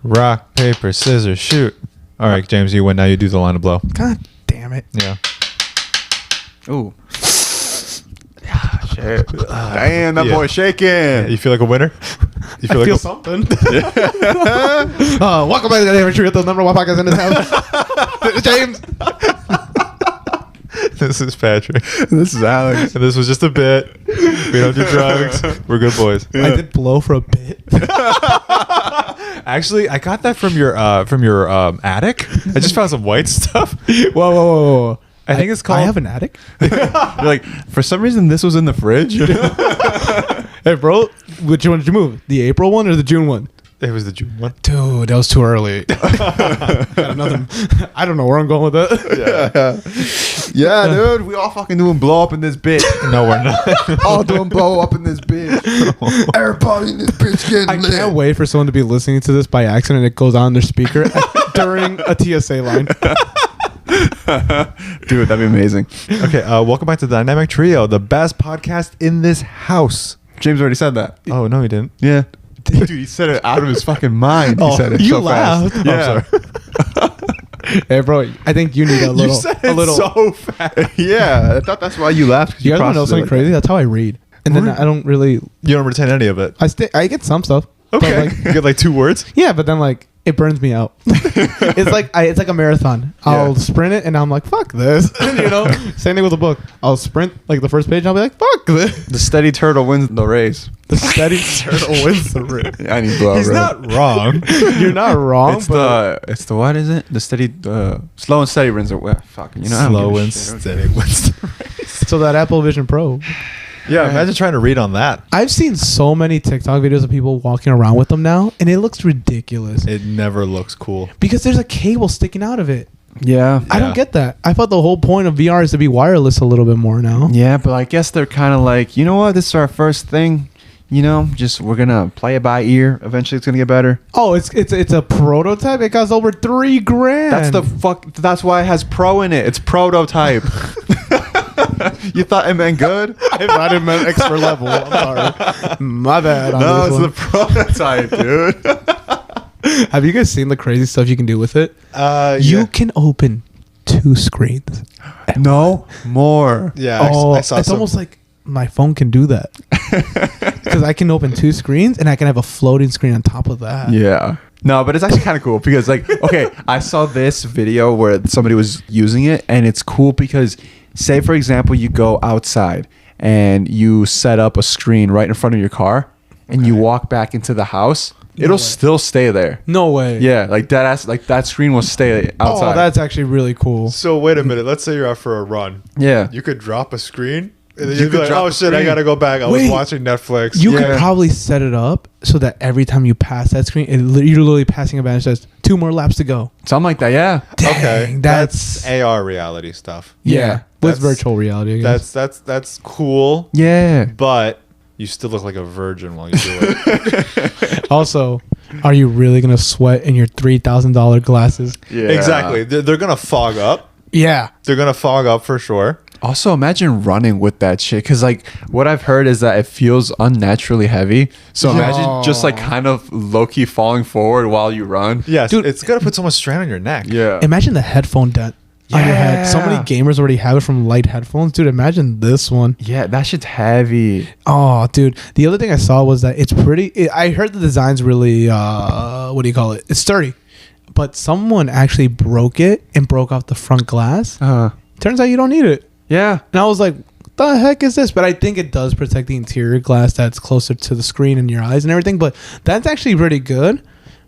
Rock, paper, scissors, shoot. All right, James, you win. Now you do the line of blow. God damn it. Yeah. Ooh. Shit. Damn, that boy's shaking. You feel like a winner? You I like feel something. Welcome back to the Damn Tree, the number one podcast in this house. James. This is Patrick. This is Alex. And this was just a bit. We don't do drugs. We're good boys. I did blow for a bit. Actually, I got that from your attic. I just found some white stuff. Whoa. I think it's called. I have an attic. You're like, for some reason, this was in the fridge. Hey, bro, which one did you move? The April one or the June one? It was the June one. Dude, that was too early. Got another. I don't know where I'm going with that. Yeah, dude, we all fucking doing blow up in this bitch. No, we're not. All doing blow up in this bitch. Everybody in this bitch getting I lit. can't wait for someone to be listening to this by accident. It goes on their speaker during a TSA line. Dude, that'd be amazing. Okay, welcome back to the Dynamic Trio, the best podcast in this house. James already said that. Oh, no, he didn't. Yeah. Dude, he said it out of his fucking mind. He said it you so laughed. fast. Yeah. Hey, bro, I think you need a little. You said a it little. so fast. Yeah, I thought that's why you laughed. 'Cause You guys want to know processed it something like crazy? That's how I read, and then I don't really. You don't retain any of it. I get some stuff. but, Okay. like, You get like 2 words? yeah, but then like it burns me out. It's like a marathon. I'll sprint it, and I'm like, fuck this. Same thing with a book. I'll sprint like the first page, and I'll be like, fuck this. The steady turtle wins the race. The steady turtle wins the race. I need blow. He's bro. not wrong. You're not wrong. It's but the what is it? The steady, slow and steady wins the fuck. You know, I don't Slow give a and shit. steady wins the race. so that Apple Vision Pro. Yeah, imagine trying to read on that. I've seen so many TikTok videos of people walking around with them now, and it looks ridiculous It never looks cool. because there's a cable sticking out of it. Yeah. I don't get that. I thought the whole point of VR is to be wireless a little bit more now. Yeah, but I guess they're kind of like, you know what? This is our first thing. You know, just we're gonna play it by ear. Eventually, it's gonna get better. Oh, it's a prototype. It costs over $3,000. That's the fuck. That's why it has pro in it. It's prototype. You thought it meant good? I thought it meant expert level. I'm sorry. My bad. on No, this it's one. the prototype, dude. Have you guys seen the crazy stuff you can do with it? Yeah. You can open 2 screens. No more. Yeah, Oh, I saw it's some. almost like my phone can do that. Because I can open 2 screens and I can have a floating screen on top of that. Yeah. No, but it's actually kind of cool because, like, okay, I saw this video where somebody was using it, and it's cool because, say, for example, you go outside and you set up a screen right in front of your car, and you walk back into the house, it'll still stay there. No way. Yeah, like that screen will stay outside. Oh, that's actually really cool. So wait a minute. Let's say you're out for a run. yeah. You could drop a screen. And then You you'd be could like, drop oh a shit, I screen. gotta go back. I was Wait. watching Netflix. You Yeah. could probably set it up so that every time you pass that screen, you're literally passing a band and says 2 more laps to go. Something like that. Yeah. Okay, Dang, that's AR reality stuff. with That's- virtual reality. I guess. That's cool, Yeah. but you still look like a virgin while you do it. Also, are you really gonna sweat in your $3,000 glasses? Yeah. Exactly. They're gonna fog up. Yeah. They're gonna fog up for sure. Also, imagine running with that shit. Because, like, what I've heard is that it feels unnaturally heavy. So imagine just, like, kind of low-key falling forward while you run. Yes, Dude. it's gonna put so much strain on your neck. Yeah. Imagine the headphone dent on your head. So many Yeah. gamers already have it from light headphones, dude. Imagine this one. Yeah, that shit's heavy. Oh, dude. The other thing I saw was that it's pretty. I heard the design's really. What do you call it? It's sturdy, but someone actually broke it and broke off the front glass. Turns out you don't need it. Yeah. And I was like, the heck is this? But I think it does protect the interior glass that's closer to the screen and your eyes and everything. But that's actually pretty good.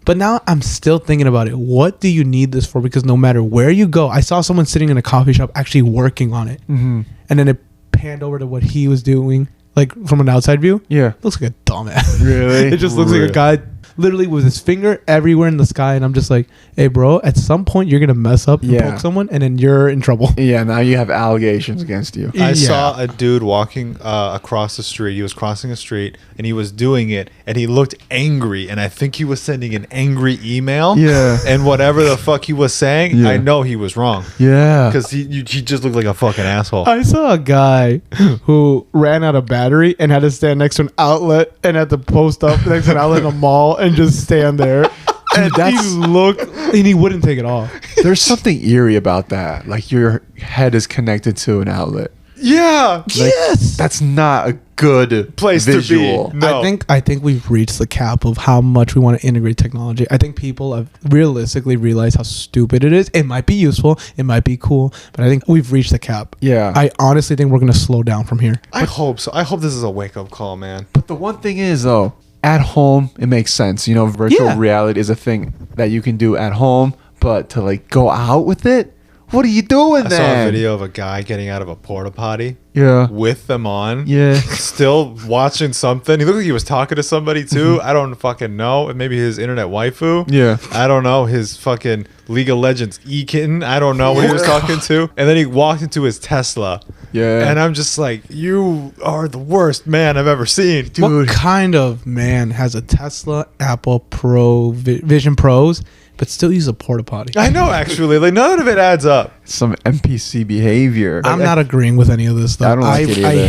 But now I'm still thinking about it. What do you need this for? Because no matter where you go, I saw someone sitting in a coffee shop actually working on it. Mm-hmm. And then it panned over to what he was doing, like from an outside view. Yeah. Looks like a dumbass. Really? It just looks like a guy literally with his finger everywhere in the sky. And I'm just like, hey, bro, at some point you're going to mess up and Yeah. poke someone and then you're in trouble. Yeah, now you have allegations against you. I Yeah. saw a dude walking across the street. He was crossing a street and he was doing it and he looked angry. And I think he was sending an angry email. Yeah. And whatever the fuck he was saying, Yeah. I know he was wrong. Yeah. Because he just looked like a fucking asshole. I saw a guy who ran out of battery and had to stand next to an outlet and had to post up next to an outlet in a mall and just stand there. And that's- he looked, and he wouldn't take it off. There's something eerie about that. Like your head is connected to an outlet. Yeah. Like, Yes. that's not a good Place visual. to be. No. I think we've reached the cap of how much we want to integrate technology. I think people have realistically realized how stupid it is. It might be useful, it might be cool, but I think we've reached the cap. Yeah. I honestly think we're gonna slow down from here. I hope so. I hope this is a wake up call, man. But the one thing is, though, at home, it makes sense. You know, virtual Yeah. reality is a thing that you can do at home, but to like go out with it, what are you doing I then? saw a video of a guy getting out of a porta potty Yeah. with them on. Yeah. Still watching something. He looked like he was talking to somebody too. I don't fucking know. Maybe his internet waifu. Yeah. I don't know. His fucking League of Legends e-kitten. I don't know what he was talking to. And then he walked into his Tesla. Yeah. And I'm just like, you are the worst man I've ever seen. Dude. What kind of man has a Tesla, Apple Pro, Vision Pros, but still use a porta potty? I know, actually. Like, none of it adds up. Some NPC behavior. I'm not agreeing with any of this stuff. I don't like it I either.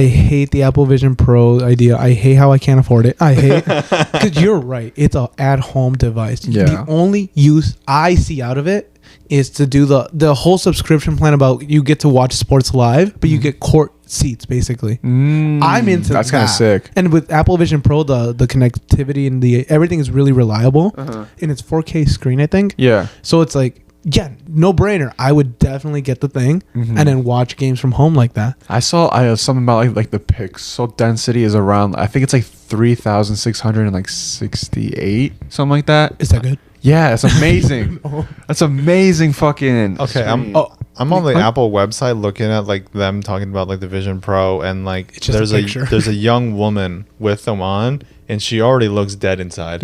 hate the Apple Vision Pro idea. I hate how I can't afford it. I hate because you're right. It's a at-home device. Yeah. The only use I see out of it is to do the whole subscription plan about you get to watch sports live, but you get court seats basically. I'm into That's that. kind of sick. And with Apple Vision Pro, the connectivity and the everything is really reliable, and it's 4K screen, I think. Yeah. So it's like, yeah, no brainer. I would definitely get the thing Mm-hmm. and then watch games from home like that. I saw something about like the pixel density is around, I think it's like 3,668, something like that. Is that good? Yeah, that's amazing. That's amazing fucking. Okay, screen. I'm on the What? Apple website looking at like them talking about like the Vision Pro, and like It's just a picture. there's a young woman with them on, and she already looks dead inside.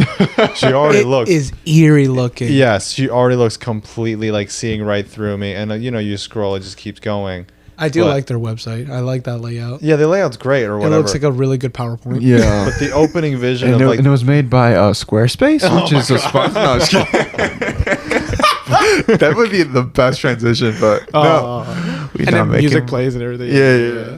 She already It looks. is eerie looking. Yes, she already looks completely like seeing right through me, and you know, you scroll, it just keeps going. I do But- like their website. I like that layout. Yeah, the layout's great or It whatever. looks like a really good PowerPoint. Yeah. but the opening vision and, of it, like and it was made by Squarespace, which is a sponsor. No, just kidding. That would be the best transition, but no. We And not then music making- plays and everything. Yeah.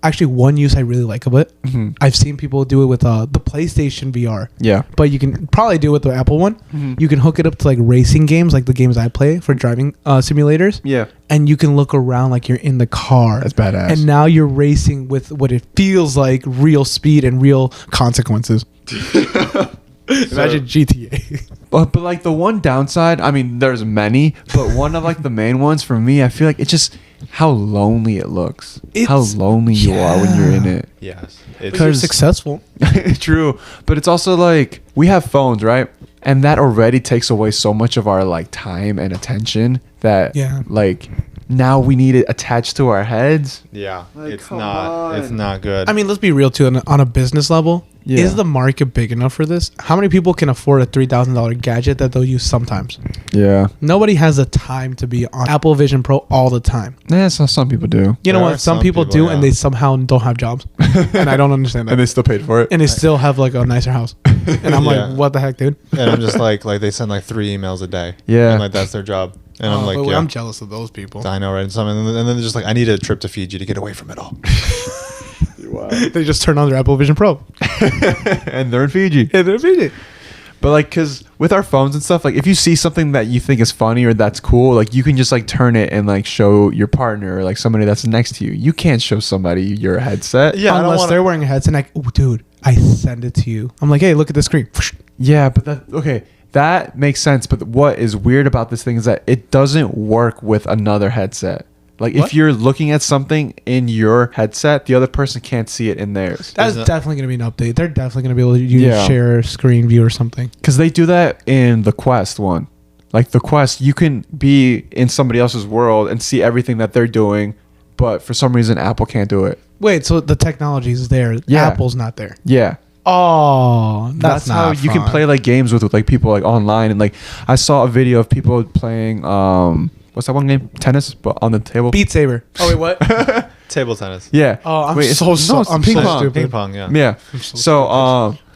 Actually, one use I really like of it, Mhm. I've seen people do it with the PlayStation VR. Yeah. But you can probably do it with the Apple one. Mhm. You can hook it up to like racing games, like the games I play for driving simulators. Yeah. And you can look around like you're in the car. That's badass. And now you're racing with what it feels like real speed and real consequences. Imagine GTA. But like the one downside, I mean, there's many, but one of like the main ones for me, I feel like it's just how lonely it looks. How It's- lonely you are when you're in it. yes, You're it's successful. True, but it's also like we have phones, right? And that already takes away so much of our like time and attention that Yeah. like now we need it attached to our heads. yeah, Like, it's come not, it's on. not good. I mean, let's be real too. On a business level, Yeah. is the market big enough for this? How many people can afford a $3,000 gadget that they'll use sometimes? Yeah. Nobody has the time to be on Apple Vision Pro all the time. Yeah, so some people do. You know There are what? Some some people, people, do, and yeah. they somehow don't have jobs, and I don't understand that. And they still paid for it. And they still have like a nicer house, and I'm Yeah. like, what the heck, dude? and I'm just like they send like 3 emails a day. Yeah. and like that's their job. And I'm like, but yeah, I'm jealous of those people. I know, right? And then they're just like, I need a trip to Fiji to get away from it all. Wow. They just turn on their Apple Vision Pro. And they're in Fiji. Yeah, they're Fiji. But like, cause with our phones and stuff, like if you see something that you think is funny or that's cool, like you can just like turn it and like show your partner or like somebody that's next to you. You can't show somebody your headset. Yeah, I don't Unless wanna- they're wearing a headset. Like, oh, dude, I send it to you. I'm like, hey, look at the screen. Yeah, but that makes sense. But what is weird about this thing is that it doesn't work with another headset. Like What? if you're looking at something in your headset, the other person can't see it in theirs. That's Isn't it- definitely going to be an update. They're definitely going to be able to use Yeah. share screen view or something. Because they do that in the Quest one. Like the Quest, you can be in somebody else's world and see everything that they're doing, but for some reason Apple can't do it. Wait, so the technology is there. Yeah. Apple's not there. Yeah. Oh, That's not how you can fun. play like games with like people like online, and like I saw a video of people playing what's that one game, tennis, but on the table. Beat Saber. Oh wait, what? Table tennis. Yeah. Oh, I'm Wait, so it's- no, it's I'm ping so pong. stupid. Ping pong, yeah. Yeah. I'm so So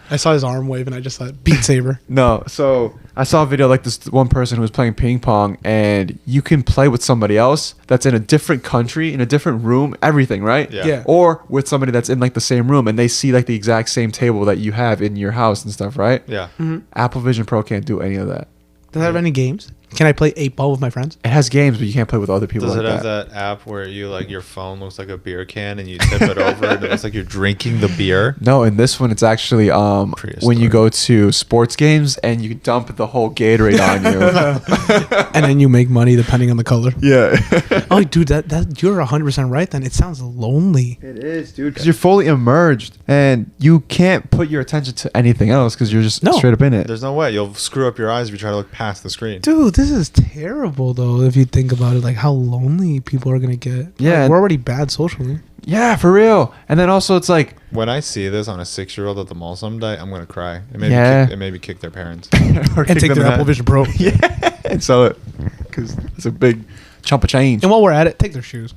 I saw his arm wave and I just thought Beat Saber. No, so I saw a video like this one person who was playing ping pong, and you can play with somebody else that's in a different country, in a different room, everything, right? Yeah. Or with somebody that's in like the same room, and they see like the exact same table that you have in your house and stuff, right? Yeah. Apple Vision Pro can't do any of that. Does it have any games? Can I play 8-ball with my friends? It has games, but you can't play with other people Does like it have that. that app where you like your phone looks like a beer can and you tip it over and it looks like you're drinking the beer? No, in this one, it's actually when you Prehistoric. go to sports games and you dump the whole Gatorade on you. And then you make money depending on the color. Yeah. Oh, dude, that you're 100% right. Then it sounds lonely. It is, dude, because you're fully immersed and you can't put your attention to anything else because you're just No. straight up in it. There's no way. You'll screw up your eyes if you try to look past the screen. Dude, this is terrible though. If you think about it, like how lonely people are gonna get. Yeah. Like, we're already bad socially. Yeah, for real. And then also it's like, When I see this on a 6-year-old at the mall someday, I'm gonna cry. It made me kick their parents. or And take their Apple Vision Pro. Yeah, and sell it because it's a big chunk of change. And while we're at it, take their shoes.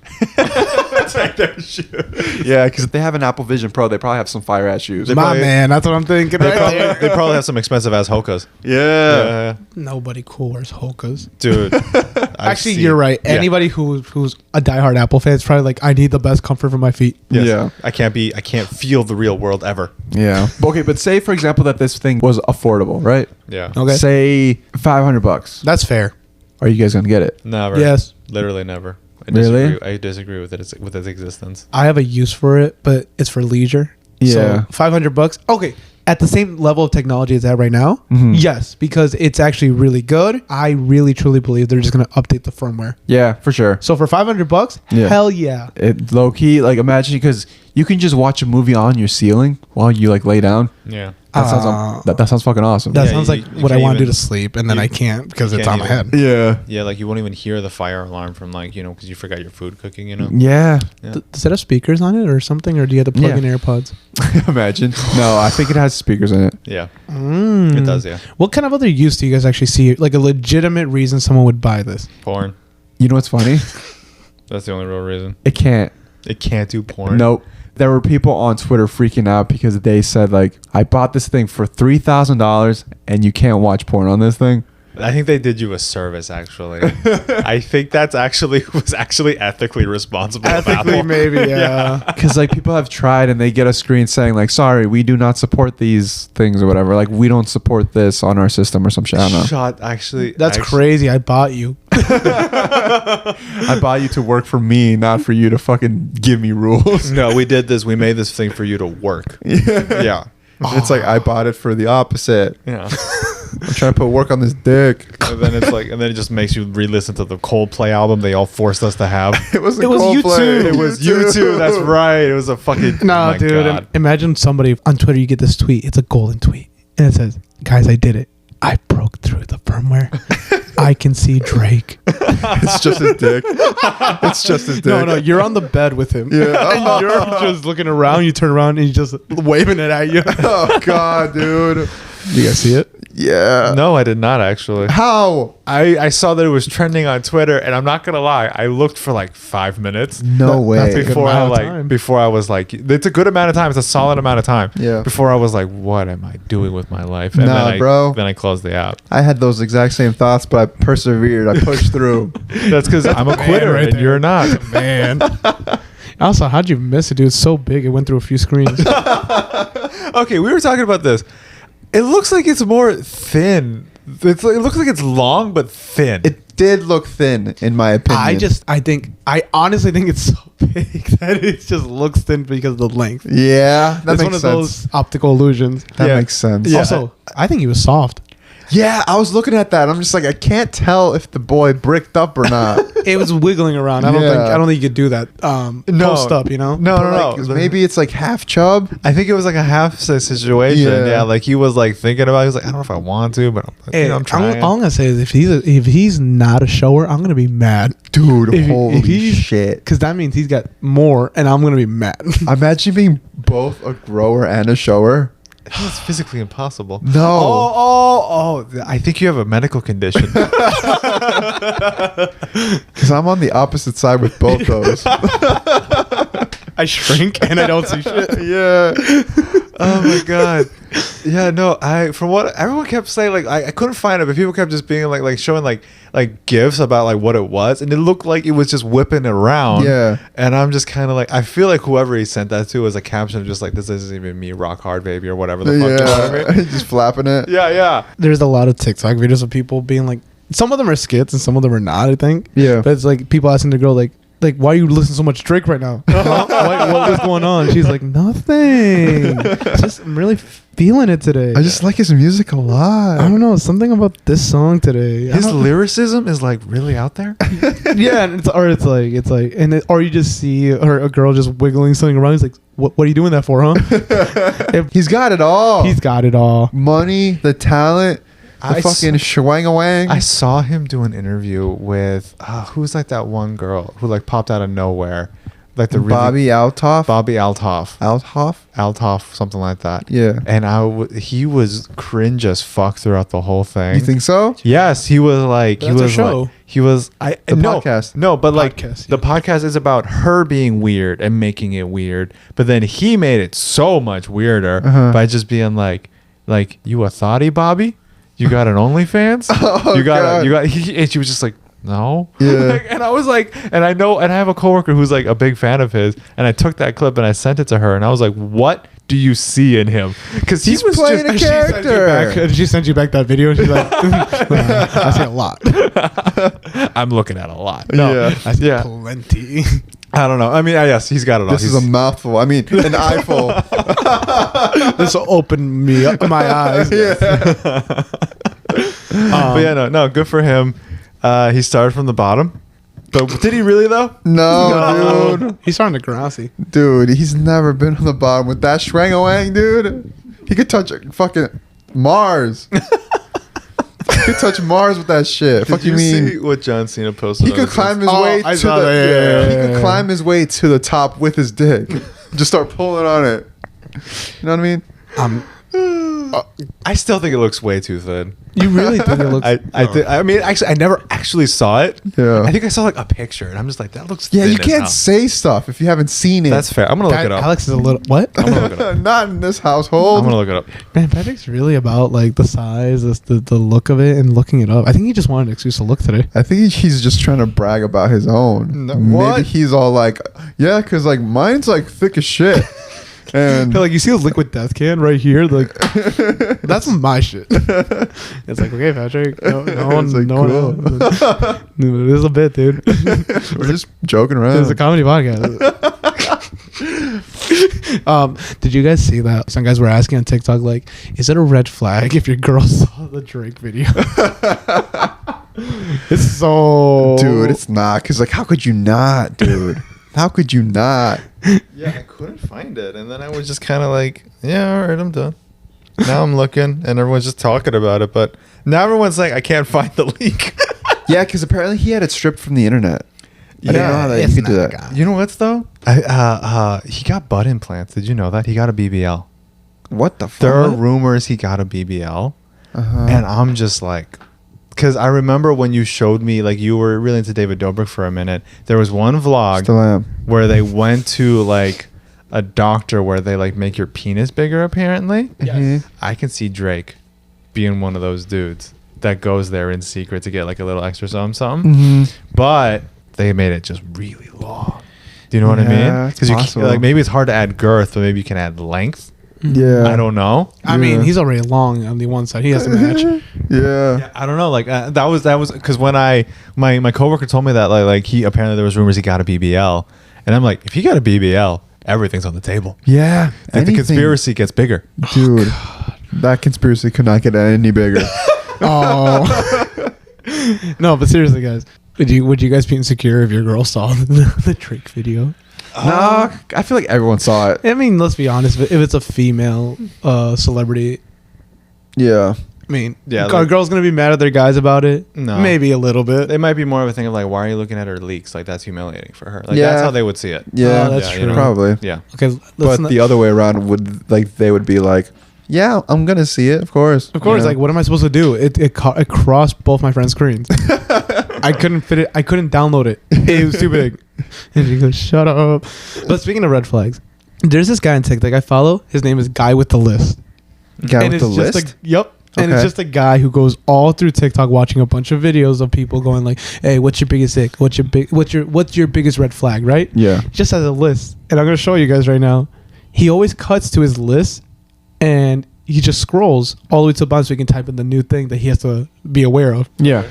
Take their shoes. Yeah, because if they have an Apple Vision Pro, they probably have some fire ass shoes. They My probably- man, that's what I'm thinking. They Right probably, there. they probably have some expensive ass Hokas. Yeah. Nobody cool wears Hokas. Dude. Actually, you're right. Anybody who's a diehard Apple fan is probably like, I need the best comfort for my feet. Yes. Yeah. I can't feel the real world ever. Yeah. Okay, but say for example that this thing was affordable, right? Yeah. Okay. Say $500. That's fair. Are you guys gonna get it? Never. Yes. Literally never. Really? I disagree with its existence. I have a use for it, but it's for leisure. Yeah. So $500. Okay. At the same level of technology it's at right now, Mhm. yes, because it's actually really good. I really truly believe they're just gonna update the firmware. Yeah, for sure. So for $500, Yeah. hell yeah. It low key, like imagine because you can just watch a movie on your ceiling while you like lay down. Yeah. That sounds that sounds fucking awesome. That Yeah, sounds like you what I can't want to do even- to sleep, and then you- I can't because you it's can't on my head. even- yeah. Yeah, like you won't even hear the fire alarm from like, because you forgot your food cooking, Yeah. Yeah. Does it have speakers on it or something, or do you have to plug Yeah. in AirPods? Imagine. No, I think it has speakers in it. Yeah. Mm. It does, yeah. What kind of other use do you guys actually see? Like a legitimate reason someone would buy this? Porn. You know what's funny? That's the only real reason. It can't. It can't do porn. Nope. There were people on Twitter freaking out because they said like, I bought this thing for $3,000 and you can't watch porn on this thing. I think they did you a service, actually. I think was actually ethically responsible. of Ethically, Apple. maybe, yeah. Because like people have tried and they get a screen saying like, sorry, we do not support these things or whatever. Like we don't support this on our system or some shit. I don't know. Shot, actually. That's actually- crazy. I bought you. I bought you to work for me, not for you to fucking give me rules. No, we did this. We made this thing for you to work. Yeah. It's like I bought it for the opposite. Yeah. I'm trying to put work on this dick. And then and then it just makes you re-listen to the Coldplay album they all forced us to have. It was It was Coldplay. U2. It was U2. That's right. It was a fucking. No, oh my dude. God. Imagine somebody on Twitter, you get this tweet. It's a golden tweet. And it says, guys, I did it. I broke through the firmware. I can see Drake. It's just his dick. It's just his dick. No, you're on the bed with him. Yeah. And you're just looking around. You turn around and he's just waving it at you. Oh god, dude. You guys see it? Yeah. No, I did not actually. How? I saw that it was trending on Twitter, and I'm not gonna lie, I looked for like 5 minutes No way. that's a good before amount of time. before I was like, it's a good amount of time. It's a solid amount of time. Yeah. Before I was like, what am I doing with my life? And Nah, bro. Then I closed the app. I had those exact same thoughts, but I persevered. I pushed through. That's because I'm a man quitter right and there. you're not. Man. Also, how'd you miss it, dude? It's so big. It went through a few screens. Okay, we were talking about this. It looks like it's more thin. It looks like it's long but thin. It did look thin, in my opinion. I honestly think it's so big that it just looks thin because of the length. Yeah, that It's makes one of sense. those optical illusions. That Yeah. makes sense. Yeah. Also, I think he was soft. Yeah, I was looking at that. I'm just like, I can't tell if the boy bricked up or not. It was wiggling around. I don't think you could do that. Post up, you know? No, But, like, 'cause maybe it's like half chub. I think it was like a half situation. Yeah. Yeah. Like he was like thinking about it. He was like, I don't know if I want to, but Hey, I'm trying. all I'm gonna say is if he's not a shower, I'm gonna be mad. Dude, If holy he's- shit. Because that means he's got more, and I'm gonna be mad. Imagine being both a grower and a shower. It's physically impossible. No. Oh! I think you have a medical condition. Because I'm on the opposite side with both those. I shrink and I don't see shit. Yeah. Oh my god. Yeah, no, from what everyone kept saying, like I couldn't find it, but people kept just being like showing like gifs about like what it was, and it looked like it was just whipping it around. Yeah. And I'm just kind of like, I feel like whoever he sent that to was a caption of just like, this isn't even me, rock hard baby, or whatever the fuck. You know what I mean? Just flapping it. Yeah. There's a lot of TikTok videos of people being like, some of them are skits and some of them are not, I think. Yeah. But it's like people asking the girl like why are you listening so much Drake right now? What is going on? She's like, nothing. Just I'm really feeling it today. I just like his music a lot. I don't know, something about this song today. I His don't- lyricism is like really out there. yeah, and it's like, or you just see her, a girl just wiggling something around. He's like, what are you doing that for, huh? He's got it all. He's got it all. Money, the talent, the I fucking shwang-a-wang. I saw him do an interview with who's like that one girl who like popped out of nowhere, like the really, Bobby Althoff. Bobby Althoff, Althoff? something like that. Yeah. And he was cringe as fuck throughout the whole thing. You think so? Yes, he was like, That's a show. The podcast. No, but like Podcast, the yeah. podcast is about her being weird and making it weird, but then he made it so much weirder Uh-huh. by just being like you a thotty, Bobby? You got an OnlyFans? Oh, you got God. and she was just like, no. Yeah. Like, and I was like, and I have a coworker who's like a big fan of his, and I took that clip and I sent it to her, and I was like, what do you see in him? Because he He's was playing just a character. She sent you back that video and she's like, I see a lot. I'm looking at a lot. No, Yeah. I see Yeah. plenty. I don't know. I mean, yes, he's got it all. This is a mouthful. I mean, an eyeful. This will open me up my eyes. But yeah, no, good for him. He started from the bottom, but did he really though? No, dude. He's starting to grassy. Dude, he's never been on the bottom with that shwang-a-wang, dude. He could touch fucking Mars. He could touch Mars with that shit. Fuck you mean? see what John Cena posted? He on could his climb his Oh, way I to saw the. that. Yeah, He yeah, could yeah. climb his way to the top with his dick. Just start pulling on it. You know what I mean? I still think it looks way too thin. You really think it looks? I mean, actually, I never actually saw it. Yeah. I think I saw like a picture, and I'm just like, that looks. Yeah, thin you as can't hell. say stuff if you haven't seen it. That's fair. I'm gonna look it up. Alex is a little what? I'm gonna look it up. Not in this household. I'm gonna look it up. Man, Patrick's really about like the size, the look of it, and looking it up. I think he just wanted an excuse to look today. I think he's just trying to brag about his own. No, Maybe what? he's all like, yeah, because like mine's like thick as shit. And Like you see a liquid death can right here, like that's my shit. It's like okay, Patrick. No one, It's like, no one. No, it is a bit, dude. we're just joking around. It's a comedy podcast. Did you guys see that? Some guys were asking on TikTok, like, is it a red flag if your girl saw the Drake video? It's so, Dude, it's not. Because like, how could you not, dude? How could you not? Yeah, I couldn't find it, and then I was just kind of like, yeah, all right, I'm done. Now I'm looking, and everyone's just talking about it, but now everyone's like, I can't find the leak. Yeah, because apparently he had it stripped from the internet. I didn't know how that it's you could do not that. God. You know what's though? He got butt implants. Did you know that? He got a BBL. What the fuck? There are rumors he got a BBL, Uh-huh. and I'm just like, because I remember when you showed me, like, you were really into David Dobrik for a minute. There was one vlog Still am. where they went to like a doctor where they like make your penis bigger. Apparently, Mhm. I can see Drake being one of those dudes that goes there in secret to get like a little extra something. Mhm. But they made it just really long. Do you know what I Yeah, mean? it's Because you possible. like maybe it's hard to add girth, but maybe you can add length. Yeah. I don't know. I mean, Yeah. he's already long on the one side. He has to match. Yeah. I don't know. Like that was because when my coworker told me that like he apparently there was rumors he got a BBL, and I'm like, if he got a BBL, everything's on the table. Yeah. Like the Anything- conspiracy gets bigger. Dude, that conspiracy could not get any bigger. Oh. No, but seriously, guys, would you guys be insecure if your girl saw the Drake video? No, I feel like everyone saw it. I mean, let's be honest. If it's a female celebrity, Yeah. I mean, Yeah, are like- girls gonna be mad at their guys about it? No. Maybe a little bit. It might be more of a thing of like, why are you looking at her leaks? Like that's humiliating for her. Like Yeah. that's how they would see it. Yeah. Oh, that's Yeah, true. Probably. Yeah. Okay, let's But not- the other way around would like they would be like, yeah, I'm gonna see it, of course. of course, You know? like, what am I supposed to do? It crossed both my friends' screens. I couldn't fit it. I couldn't download it. It was too big. And she goes, "Shut up." But speaking of red flags, there's this guy on TikTok I follow. His name is Guy with the List. Guy and with it's the just list? yep. And it's Okay. just a guy who goes all through TikTok watching a bunch of videos of people going like, "Hey, what's your biggest ick? What's your biggest red flag?" Right? Yeah. Just as a list, and I'm gonna show you guys right now. He always cuts to his list, and he just scrolls all the way to the bottom so he can type in the new thing that he has to be aware of, Yeah.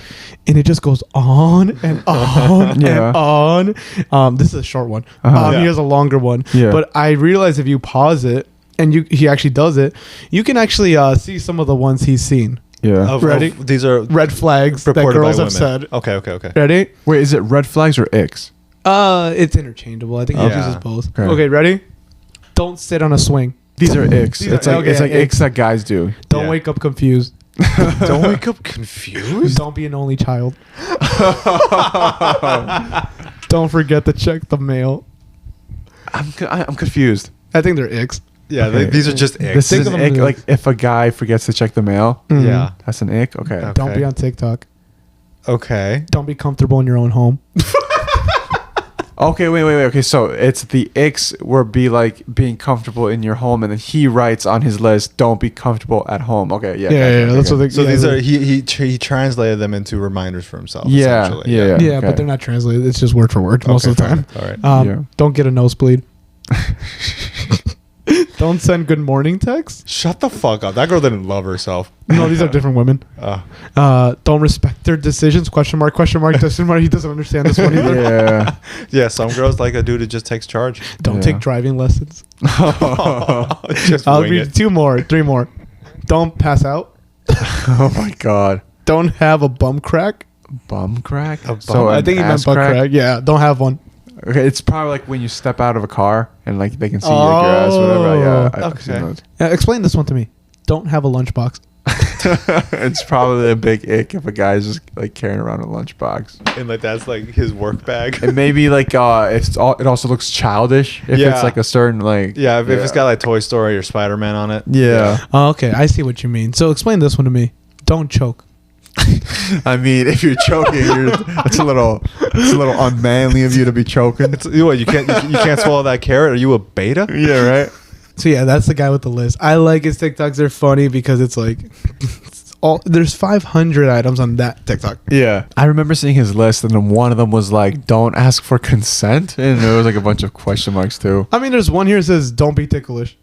and it just goes on and on Yeah. and on. This is a short one. Uh-huh. Yeah. Here's a longer one. Yeah. But I realize if you pause it and he actually does it, you can actually see some of the ones he's seen. Yeah. Ready? These are Red flags that reported by girls women. have said. Okay. Ready? Wait, is it red flags or icks? It's interchangeable. I think he Yeah. uses both. Okay. Okay, ready? Don't sit on a swing. These are icks. These are- It's like okay, it's like icks. icks that guys do. Don't Yeah. wake up confused. Don't wake up confused. Don't be an only child. Don't forget to check the mail. I'm confused. I think they're icks. Yeah, Okay. these are just icks. This Think is of an them ick. as Like if a guy forgets to check the mail, Mhm. Yeah. that's an ick. Okay. Okay. Don't be on TikTok. Okay. Don't be comfortable in your own home. Okay, wait. Okay, so it's the icks were be like being comfortable in your home, and then he writes on his list, "Don't be comfortable at home." Okay, yeah, gotcha, That's okay. what they. So yeah, these they- are he translated them into reminders for himself. Yeah, essentially. yeah. Yeah, okay. but they're not translated. It's just word for word most Okay, of the fair time. enough. All right. Yeah. Don't get a nosebleed. Don't send good morning texts. Shut the fuck up. That girl didn't love herself. No, these are different women. Don't respect their decisions. Question mark. Question mark. Question mark. He doesn't understand this one either. Yeah. Yeah, some girls like a dude who just takes charge. Don't Yeah. take driving lessons. Just I'll wing read it. 2 more. 3 more. Don't pass out. Oh my god. Don't have a bum crack. Bum crack. A bum- So I an think he meant ass butt crack. Yeah, don't have one. Okay, it's probably like when you step out of a car and like they can see like, your ass, whatever. Yeah. I've seen Okay. those. Explain this one to me. Don't have a lunchbox. It's probably a big ick if a guy's just like carrying around a lunchbox. And like that's like his work bag. And maybe like it also looks childish if Yeah. it's like a certain like Yeah, if it's got like Toy Story or Spider-Man on it. yeah. Oh, okay, I see what you mean. So explain this one to me. Don't choke. I mean, if you're choking, it's a little unmanly of you to be choking. It's what you can't swallow that carrot. Are you a beta? Yeah, right. So yeah, that's the guy with the list. I like his TikToks. They're funny because it's like there's 500 items on that TikTok. Yeah, I remember seeing his list, and then one of them was like, "Don't ask for consent," and there was like a bunch of question marks too. I mean, there's one here that says "Don't be ticklish."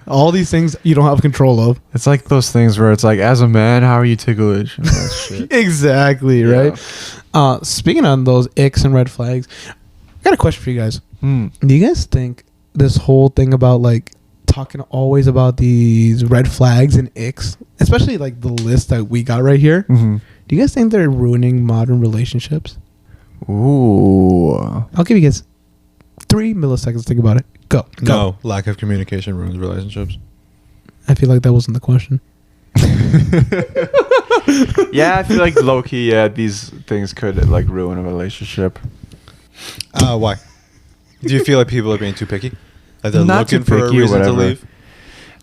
All these things you don't have control of. It's like those things where it's like, as a man, how are you ticklish? And that shit. Exactly, Yeah. right? Speaking on those icks and red flags, I got a question for you guys. Hmm. Do you guys think this whole thing about like talking always about these red flags and icks, especially like the list that we got right here, Mm-hmm. do you guys think they're ruining modern relationships? Ooh. I'll give you guys 3 milliseconds to think about it. Go. No, lack of communication ruins relationships. I feel like that wasn't the question. Yeah, I feel like low key, yeah, these things could like ruin a relationship. Why? Do you feel like people are being too picky? Like they're Not looking too for a picky or reason to whatever. leave?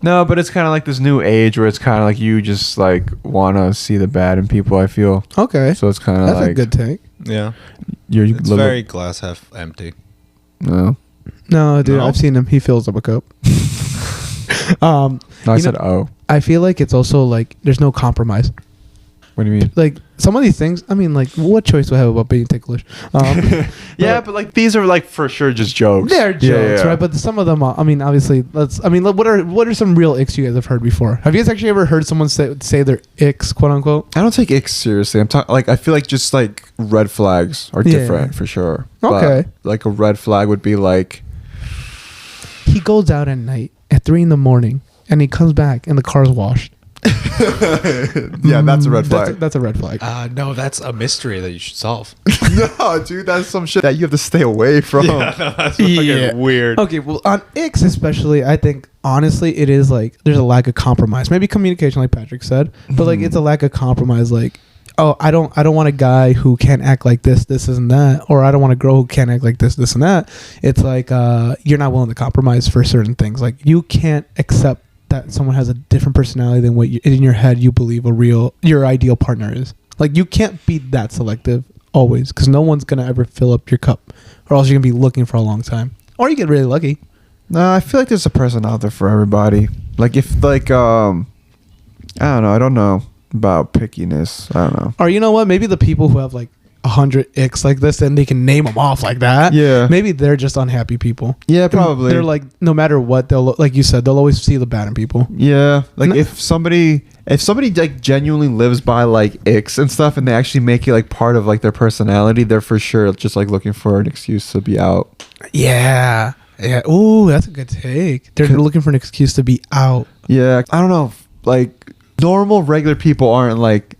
No, but it's kind of like this new age where it's kind of like you just like want to see the bad in people. I feel Okay. so. It's kind of That's like a good take. Yeah. you're It's very glass half empty. no. No, dude, No? I've seen him. He fills up a cup. No, I You said know- oh. I feel like it's also like there's no compromise. What do you mean? Like some of these things, I mean, like what choice do I have about being ticklish? Yeah, but like these are like for sure just jokes. They're jokes, Yeah, yeah. right? But some of them, are, I mean, obviously, what are some real icks you guys have heard before? Have you guys actually ever heard someone say their icks, quote unquote? I don't take icks seriously. I'm talking like I feel like just like red flags are Yeah. different for sure. Okay. But, like a red flag would be like He goes out at night at 3 a.m. and he comes back and the car's washed. yeah, that's a red flag. That's a red flag. No, that's a mystery that you should solve. No, dude, that's some shit that you have to stay away from. That's Yeah. weird. Okay, well, on icks especially, I think honestly it is like there's a lack of compromise. Maybe communication, like Patrick said, but like it's a lack of compromise. Like, oh, I don't want a guy who can't act like this, and that, or I don't want a girl who can't act like this, and that. It's like you're not willing to compromise for certain things. Like you can't accept that someone has a different personality than what in your head you believe your ideal partner is. Like you can't be that selective always, because no one's gonna ever fill up your cup, or else you're gonna be looking for a long time, or you get really lucky. No, I feel like there's a person out there for everybody. Like if like I don't know about pickiness. I don't know. Or you know what? Maybe the people who have like 100 icks like this and they can name them off like that. Yeah. Maybe they're just unhappy people. Yeah, probably. They're like, no matter what, they'll, like you said, they'll always see the bad in people. Yeah, like No. if somebody like genuinely lives by like icks and stuff, and they actually make it like part of like their personality, they're for sure just like looking for an excuse to be out. Yeah. Yeah. Ooh, that's a good take. They're looking for an excuse to be out. Yeah, I don't know. Like normal, regular people aren't like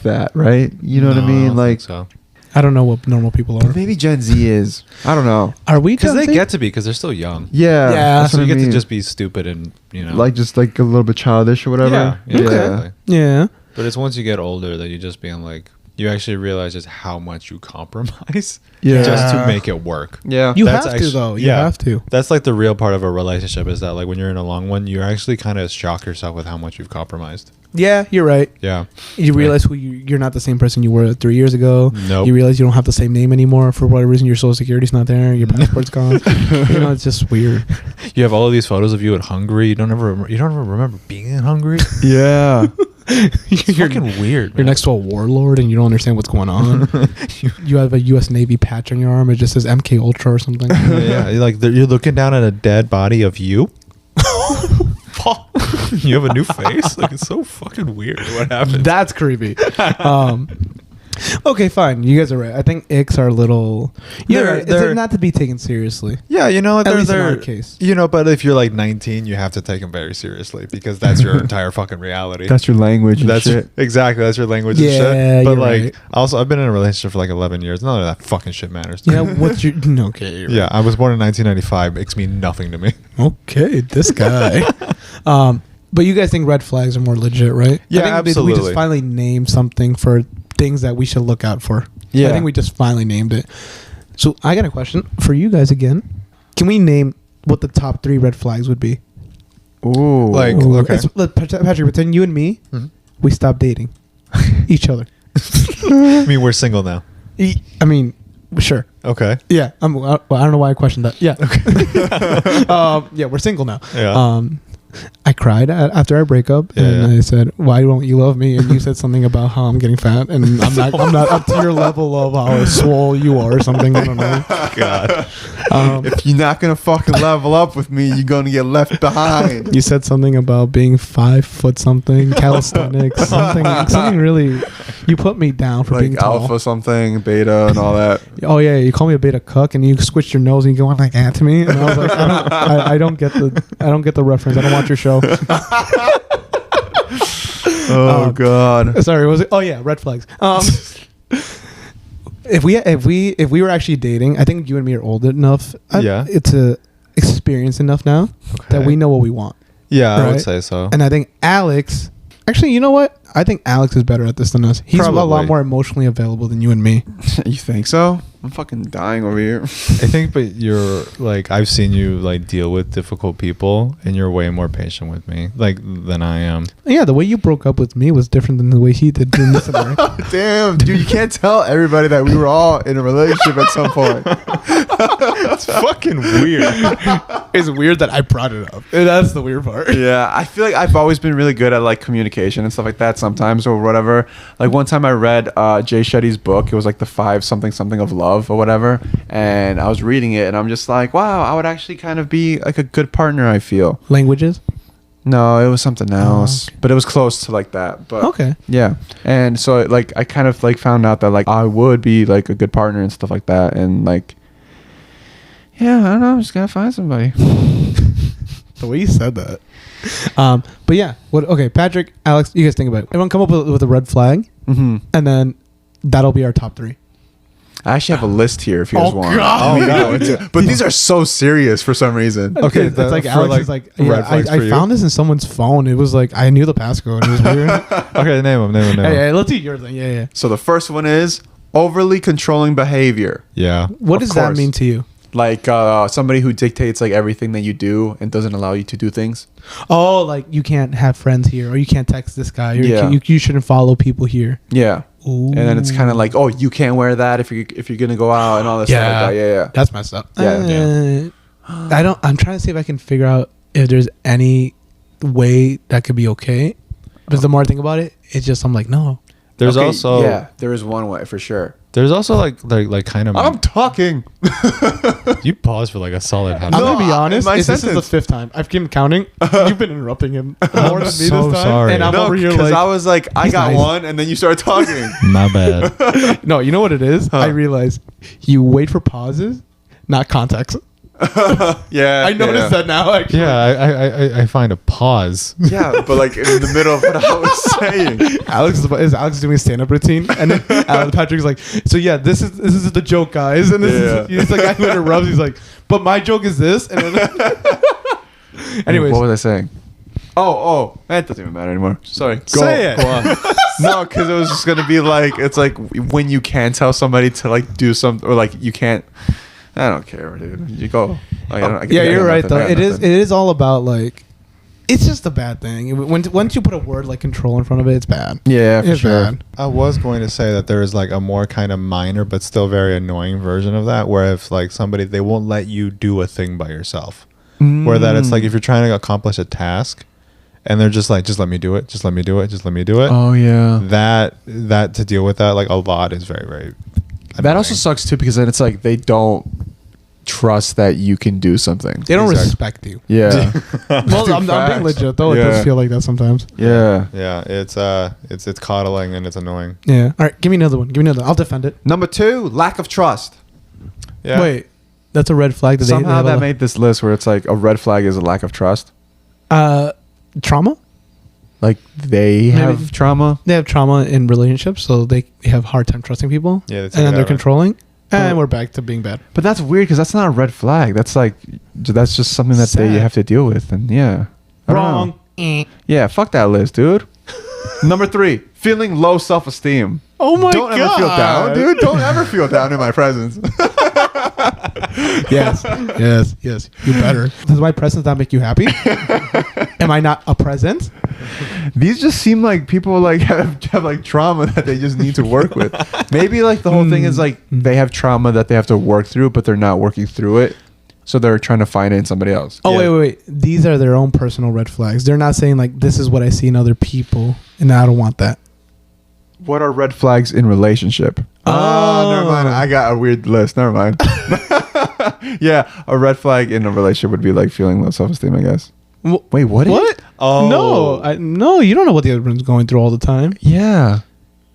that, right? You know what I No, mean? don't Like think so. I don't know what normal people are. maybe Gen Z is. I don't know. Are we? Because Gen they Z? get to be, because they're still young. Yeah, Yeah. that's So what you I get to mean. just be stupid and, you know. like just like a little bit childish or whatever. Yeah. Yeah. Exactly. Yeah. But it's once you get older that you just being like, you actually realize just how much you compromise Yeah. just to make it work. Yeah. You That's have to actu- though. You yeah. have to. That's like the real part of a relationship, is that like when you're in a long one, you actually kind of shock yourself with how much you've compromised. Yeah, you're right. Yeah. You realize you're not the same person you were 3 years ago. Nope. You realize you don't have the same name anymore for whatever reason. Your social security's not there. Your passport's gone. You know, it's just weird. You have all of these photos of you at Hungary. You don't ever remember being in Hungary. Yeah. It's You're- fucking weird. You're next to a warlord and you don't understand what's going on. You have a U.S. Navy patch on your arm. It just says MK Ultra or something. Yeah, you're looking down at a dead body of you. You have a new face. Like, it's so fucking weird. What happened? That's creepy. Okay, fine. You guys are right. I think icks are a little. Yeah, They're- it's they're- not to be taken seriously. Yeah, you know, At least in our case. You know, but if you're like 19, you have to take them very seriously, because that's your entire fucking reality. That's your language. And That's shit. exactly, that's your language Yeah, and shit. But you're like, right. also, I've been in a relationship for like 11 years. None of that fucking shit matters to You know me. what's your? Okay. You're Yeah, I was born in 1995. Icks mean nothing to me. right. Okay, this guy. But you guys think red flags are more legit, right? Yeah, I think We absolutely. just finally named something for things that we should look out for. Yeah. I think we just finally named it. So I got a question for you guys again. Can we name what the top 3 red flags would be? Ooh. Like- Ooh, okay. Patrick, pretend you and me, Mhm. we stopped dating each other. I mean, we're single now. I mean, sure. Okay. Yeah. Well, I don't know why I questioned that. Yeah. Yeah, we're single now. Yeah. I cried after our breakup, Yeah, and yeah. I said, "Why won't you love me?" And you said something about how I'm getting fat, and I'm not up to your level of how swole you are, or something. I don't know. God. if you're not gonna fucking level up with me, you're gonna get left behind. You said something about being 5 foot something, calisthenics, something really. You put me down for being Like tall. alpha something, beta, and all that. Oh yeah, you call me a beta cuck, and you squished your nose and you go like that to me, and I was like, I don't get the reference. I don't watch your show. Oh god. Sorry, was it? Oh yeah, red flags. If we were actually dating, I think you and me are old enough. Yeah. It's experienced enough now that Okay. we know what we want, Yeah, I would Right. say so. and I think Alex. Actually, you know what? I think Alex is better at this than us. He's a lot Probably. more emotionally available than you and me. You think so? I'm fucking dying over here. I think, but you're like, I've seen you like deal with difficult people, and you're way more patient with me, like, than I am. Yeah, the way you broke up with me was different than the way he did in this America. Damn, dude, you can't tell everybody that we were all in a relationship at some point. It's fucking weird. It's weird that I brought it up. That's the weird part. Yeah, I feel like I've always been really good at like communication and stuff like that sometimes or whatever. Like one time I read Jay Shetty's book. It was like the 5 something something of love or whatever. And I was reading it and I'm just like, wow, I would actually kind of be like a good partner, I feel. Languages. No, it was something else. okay. But it was close to like that. But Okay. yeah. And so like I kind of like found out that like I would be like a good partner and stuff like that. And like, yeah, I don't know. Just gotta find somebody. The way you said that. But yeah, okay, Patrick, Alex, you guys think about it. Everyone come up with a red flag, Mm-hmm. and then that'll be our top 3. I actually have a list here if you guys Oh, want. God. Me to go into- But these are so serious for some reason. Okay, it's like for, Alex like, is like, red yeah, flags for I you? found this in someone's phone. It was like I knew the passcode. It was weird. Okay, name them. Hey, let's do your thing. Yeah. So the first one is overly controlling behavior. Yeah. What Of does that course. mean to you? Like somebody who dictates like everything that you do and doesn't allow you to do things. Oh, like you can't have friends here, or you can't text this guy, or Yeah. you shouldn't follow people here. Yeah. Ooh. And then it's kind of like, oh, you can't wear that if you're gonna go out and all this stuff like that. Yeah, yeah. That's messed up. Yeah. I'm trying to see if I can figure out if there's any way that could be okay. But the more I think about it, it's just I'm like, no. There's Okay, also there is one way for sure. there's also like kind of I'm talking. you pause for like a solid half. I'm No, gonna be honest. my This is the sentence. 5th time. I've been counting. You've been interrupting him more than me this so time, sorry. and I'm No, over here because like, I was like, I he's got nice. one, and then you started talking. My bad. no. You know what it is? I realize you wait for pauses, not context. Yeah, I noticed that now. Actually. Yeah, I find a pause. Yeah, but like in the middle of what I was saying. Alex doing a stand-up routine, and then Patrick's like, "So yeah, this is the joke, guys." And this Yeah. is he's the guy who interrupts. He's like, "But my joke is this." And then, anyways, What was I saying? Oh, that doesn't even matter anymore. Sorry. Say it. Go on. No, because it was just gonna be like, it's like when you can't tell somebody to like do something, or like you can't. I don't care, dude. You go. Like, I yeah, got you're right nothing. I though. got It is nothing. all about like, it's just a bad thing. Once you put a word like control in front of it, it's bad. Yeah, for It's sure. bad. I was going to say that there is like a more kind of minor but still very annoying version of that, where if like somebody they won't let you do a thing by yourself, where that it's like if you're trying to accomplish a task, and they're just like, just let me do it, just let me do it, just let me do it. Oh yeah. That to deal with that like a lot is very very. That also annoying. sucks too, because then it's like they don't trust that you can do something. They don't Exactly. respect you. Yeah. Well, I'm being facts. legit though. It Yeah. does feel like that sometimes. Yeah. Yeah, it's coddling and it's annoying. Yeah. All right, give me another one. Give me another. I'll defend it. Number 2, lack of trust. Yeah. Wait, that's a red flag. That Somehow they that have made this list where it's like a red flag is a lack of trust. trauma. Like they have trauma. They have trauma in relationships, so they have a hard time trusting people. Yeah, and then they're controlling. controlling, and But- we're back to being bad. But that's weird because that's not a red flag. That's like that's just something that they Sad. have to deal with. And yeah. I don't know. Wrong. Yeah, fuck that list, dude. Number 3, feeling low self-esteem. Oh my Don't ever feel down, dude. Don't ever feel down in my presence. Yes, yes. You better. Does my presence not make you happy? Am I not a present? These just seem like people like have like trauma that they just need to work with. Maybe like the whole thing is like they have trauma that they have to work through, but they're not working through it. So they're trying to find it in somebody else. Oh Yeah. wait. These are their own personal red flags. They're not saying like this is what I see in other people, and I don't want that. What are red flags in relationship? Oh. Never mind. I got a weird list. Never mind. Yeah, a red flag in a relationship would be like feeling low self-esteem, I guess. Wait, what? What? Oh. No, you don't know what the other one's going through all the time. Yeah.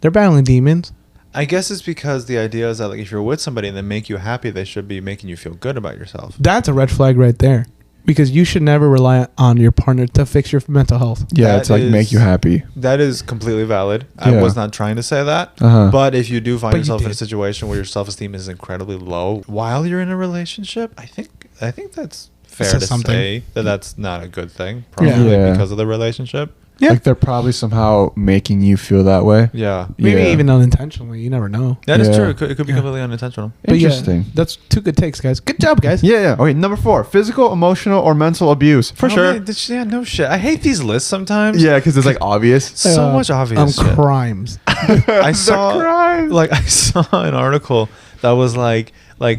They're battling demons. I guess it's because the idea is that like if you're with somebody and they make you happy, they should be making you feel good about yourself. That's a red flag right there. Because you should never rely on your partner to fix your mental health. Yeah, That it's like make is- you happy. That is completely valid. Yeah. I was not trying to say that. Uh-huh. But if you do find But you yourself in a did. situation where your self-esteem is incredibly low while you're in a relationship, I think that's fair says to something. say that that's not a good thing. Yeah. Probably Yeah. because of the relationship. Yeah. Like they're probably somehow making you feel that way. Yeah. Maybe Yeah. even unintentionally. You never know. That is Yeah. true. It could be Yeah. completely unintentional. But yeah, Interesting. that's 2 good takes, guys. Good job, guys. Yeah. Okay, number 4, physical, emotional, or mental abuse. For Oh, sure. man, yeah, no shit. I hate these lists sometimes. Yeah, because it's like obvious. So much obvious shit. Crimes. I saw crimes. like I saw an article that was like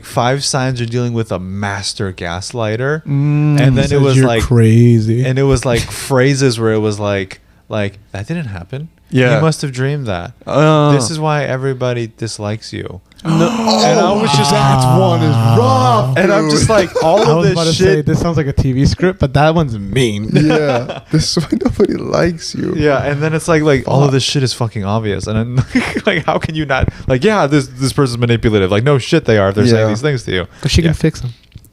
5 signs you're dealing with a master gaslighter, and then it Says was you're like crazy. and it was like phrases where it was like that didn't happen. Yeah. You must have dreamed that. This is why everybody dislikes you. and I was just that's one is rough. and I'm just like all I of was about to this say shit. this sounds like a TV script, but that one's mean. Yeah, this is why nobody likes you. Yeah, and then it's like all of this shit is fucking obvious, and then like how can you not like this person's manipulative? Like no shit they are if they're Yeah. saying these things to you. But she Yeah. can fix them.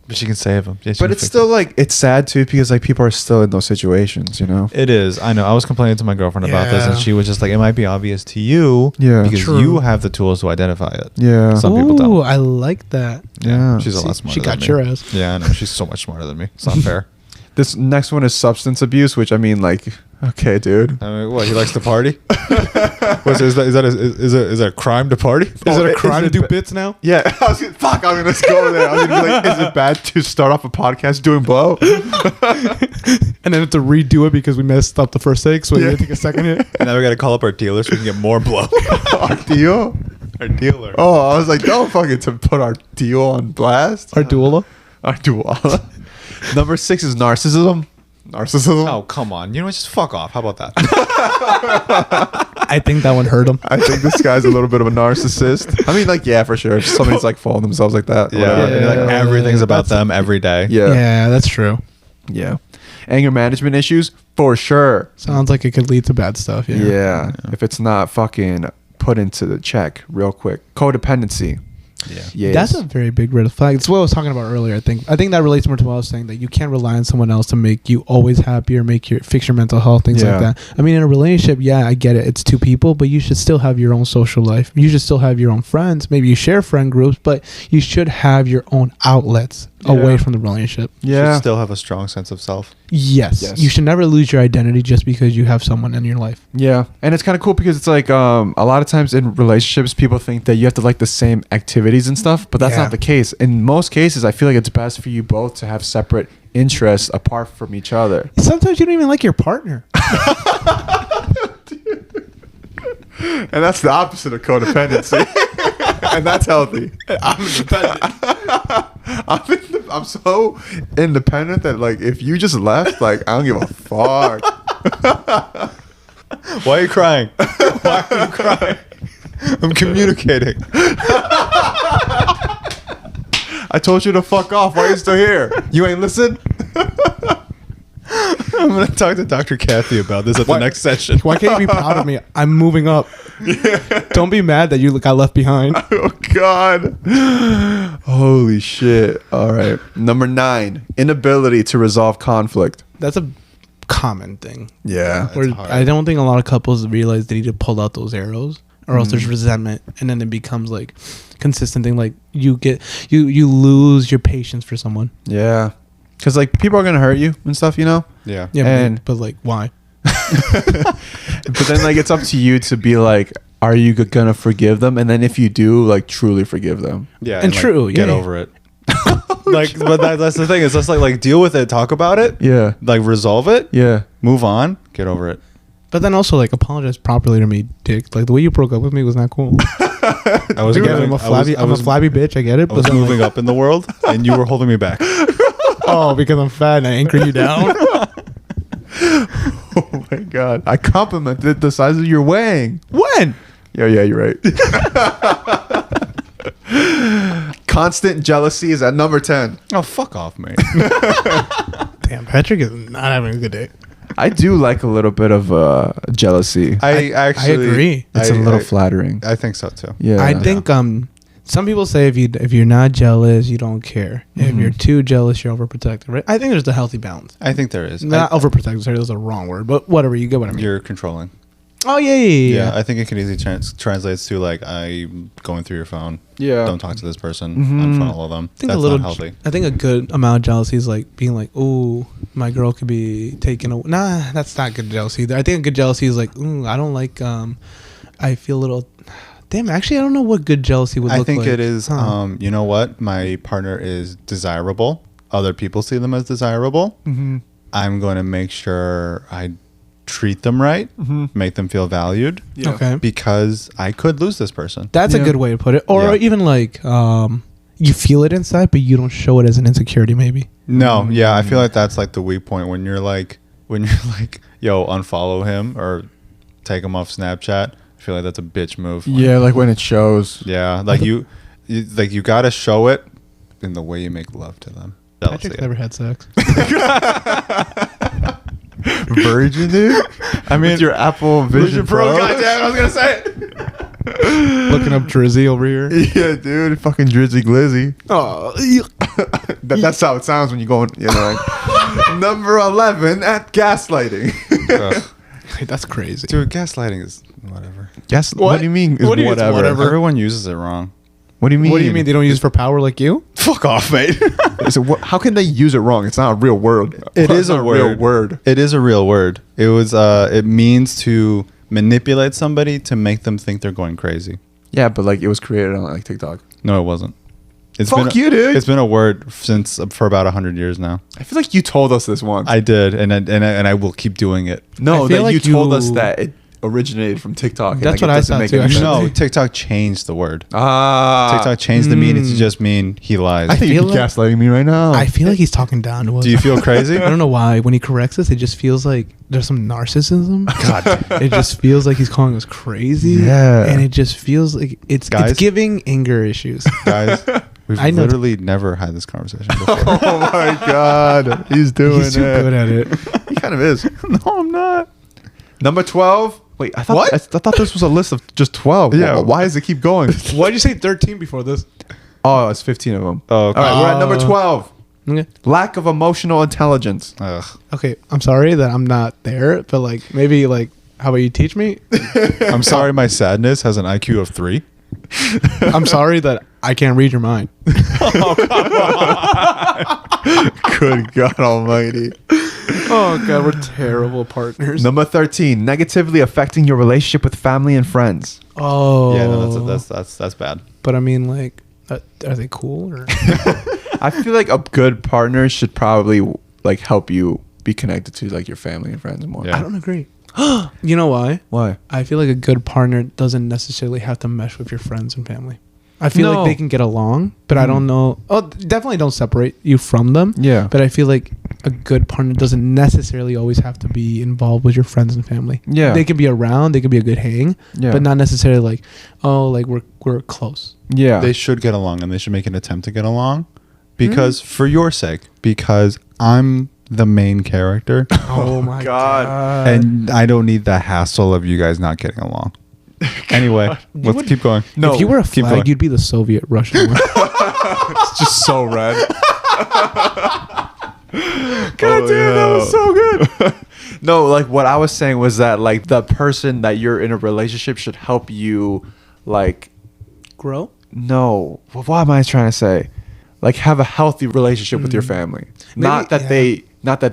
But she can save them. Yeah, she But can it's fix still like it's sad too because like people are still in those situations, you know. It is. I know. I was complaining to my girlfriend about this, and Yeah. she was just like, "It might be obvious to you, Yeah. because True. you have the tools to identify it." Yeah. Some people don't. Ooh, I like that. Yeah. she's a See, lot smarter. she than got me. your ass. Yeah, I know. She's so much smarter than me. It's not fair. This next one is substance abuse, which I mean, like, okay, dude. I mean, what? He likes to party. Is that a crime to party? Is it a is crime to it do ba- bits now? Yeah, I was gonna, fuck. I'm gonna go there. I was gonna be like, is it bad to start off a podcast doing blow? And then have to redo it because we messed up the first take, so we Yeah. had to take a second hit. Now we got to call up our dealer so we can get more blow. Our deal. Our dealer. Oh, I was like, don't fucking to put our deal on blast. Our doula. Our duala. Number 6 is narcissism. Narcissism. Oh, come on. You know what? Just fuck off. How about that? I think that one hurt him. I think this guy's a little bit of a narcissist. I mean, like, yeah, for sure. If somebody's like following themselves like that. Yeah. whatever. Like everything's about them every day. Yeah. Yeah, that's true. Yeah. Anger management issues, for sure. Sounds like it could lead to bad stuff. Yeah. Yeah. If it's not fucking put into the check real quick. Codependency. Yeah. Yes. That's a very big red flag. It's what I was talking about earlier. I think that relates more to what I was saying, that you can't rely on someone else to make you always happy or fix your mental health, things Yeah. like that. I mean, in a relationship, yeah, I get it. It's two people, but you should still have your own social life. You should still have your own friends. Maybe you share friend groups, but you should have your own outlets away from the relationship. Yeah. Should still have a strong sense of self. Yes. Yes. You should never lose your identity just because you have someone in your life. Yeah, and it's kind of cool because it's like a lot of times in relationships, people think that you have to like the same activities and stuff, but that's Yeah. not the case. In most cases, I feel like it's best for you both to have separate interests apart from each other. Sometimes you don't even like your partner. And that's the opposite of codependency. And that's healthy. I'm independent. I'm so independent that like if you just left, like I don't give a fuck. Why are you crying? Why are you crying? I'm communicating. I told you to fuck off. Why are you still here? You ain't listen? I'm going to talk to Dr. Kathy about this at the next session. Why can't you be proud of me? I'm moving up. Don't be mad that you got left behind. Oh God. Holy shit. All right. Number 9, inability to resolve conflict. That's a common thing. Yeah. Where hard. I don't think a lot of couples realize they need to pull out those arrows, or else there's resentment, and then it becomes like consistent thing. Like you lose your patience for someone. Yeah. Cuz like people are going to hurt you and stuff, you know? Yeah. Yeah, And- but like why? But then like it's up to you to be like, are you going to forgive them? And then if you do, like truly forgive them. Yeah. And true, Get yeah. over it. Like, but that's the thing. It's just like deal with it, talk about it, Yeah. like resolve it, Yeah. move on, get over it. But then also like apologize properly to me, Dick. Like the way you broke up with me was not cool. I was Dude, giving- I'm a flabby, I was bitch. I get it. I was But then, moving up in the world, and you were holding me back. oh, because I'm fat and I anchor you down. Oh my God. I complimented the size of your wang. When? Yeah, you're right. Constant jealousy is at number 10. Oh, fuck off, mate. Damn, Patrick is not having a good day. I do like a little bit of jealousy. I actually agree. It's a little flattering. I think so too. Yeah. I think some people say if you're not jealous, you don't care. If you're too jealous, you're overprotective. Right? I think there's a healthy balance. I think there is. Not overprotective. Sorry, that's a wrong word. But whatever, you get what I mean. You're controlling. Oh yeah. Yeah, I think it can easily translates to like I'm going through your phone. Yeah. Don't talk to this person. Unfollow them. I think That's a little. not healthy. I think a good amount of jealousy is like being like, "Ooh, my girl could be taken away." Nah, that's not good jealousy either. I think a good jealousy is like, "Ooh, I don't like." I feel a little. Damn, actually, I don't know what good jealousy would I look like. think it is. Huh. You know what? My partner is desirable. Other people see them as desirable. I'm going to make sure I treat them right, make them feel valued, Yeah. Okay, because I could lose this person. that's Yeah. a good way to put it. Or Yeah. even like, you feel it inside, but you don't show it as an insecurity. Maybe. No, yeah, I feel like that's like the weak point when you're like, yo, unfollow him or take him off Snapchat. I feel like that's a bitch move. Yeah, like when it shows. Yeah, like you gotta show it in the way you make love to them. Patrick's never had sex. Virgin, dude? I mean, your Apple Vision Pro. Goddamn, I was gonna say it. Looking up Drizzy over here. Yeah, dude. Fucking Drizzy Glizzy. Oh, That's how it sounds when you go, like. Number 11 at gaslighting. that's crazy. Dude, gaslighting is whatever. What do you mean? What do you mean it's whatever? Everyone uses it wrong. What do you mean? What do you mean they don't use it for power like you? Fuck off, mate. So how can they use it wrong? It's not a real word. It is It's a real word. word. It is a real word. It was. It means to manipulate somebody to make them think they're going crazy. Yeah, but like it was created on like TikTok. No, it wasn't. It's Fuck you, dude. It's been a word for about 100 years now. I feel like you told us this once. I did, and I will keep doing it. no, I feel that like you told us you- that originated from TikTok. And, That's like, what it I doesn't thought make too, any actually. sense. No, TikTok changed the word. Ah, TikTok changed the meaning to just mean he lies. I think feel you're like- gaslighting me right now. I feel like he's talking down to us. Do you feel crazy? I don't know why. When he corrects us, it just feels like there's some narcissism. God. It just feels like he's calling us crazy. Yeah. And it just feels like it's Guys? giving anger issues. Guys, we've I know. literally never had this conversation before. Oh my god, he's doing He's too good at it. He kind of is. No, I'm not. Number 12. Wait, I thought What? I thought this was a list of just 12. Yeah. Why does it keep going? Why'd you say 13 before this? Oh, it's 15 of them. Oh, okay. All right, we're at number 12. Okay. Lack of emotional intelligence. Ugh. Okay, I'm sorry that I'm not there, but like maybe like how about you teach me? I'm sorry my sadness has an IQ of 3. I'm sorry that I can't read your mind. Good God Almighty. Oh god, we're terrible partners. Number 13. Negatively affecting your relationship with family and friends. Oh. Yeah, no, that's bad. But I mean like are they cool or I feel like a good partner should probably like help you be connected to like your family and friends more. Yeah. I don't agree. You know why? Why? I feel like a good partner doesn't necessarily have to mesh with your friends and family. I feel No. like they can get along, but I don't know. Oh, definitely don't separate you from them. Yeah. But I feel like a good partner doesn't necessarily always have to be involved with your friends and family. Yeah. They can be around, they can be a good hang, Yeah. but not necessarily like, oh, like we're close. Yeah. They should get along and they should make an attempt to get along because for your sake, because I'm the main character Oh my God. god. and I don't need the hassle of you guys not getting along. Anyway, let's would- keep going. No, if you were a keep flag, going. you'd be the Soviet Russian one. It's just so red. God damn, that was so good. No, like what I was saying was that like the person that you're in a relationship should help you like Grow? no. What am I trying to say? Like have a healthy relationship with your family. Not that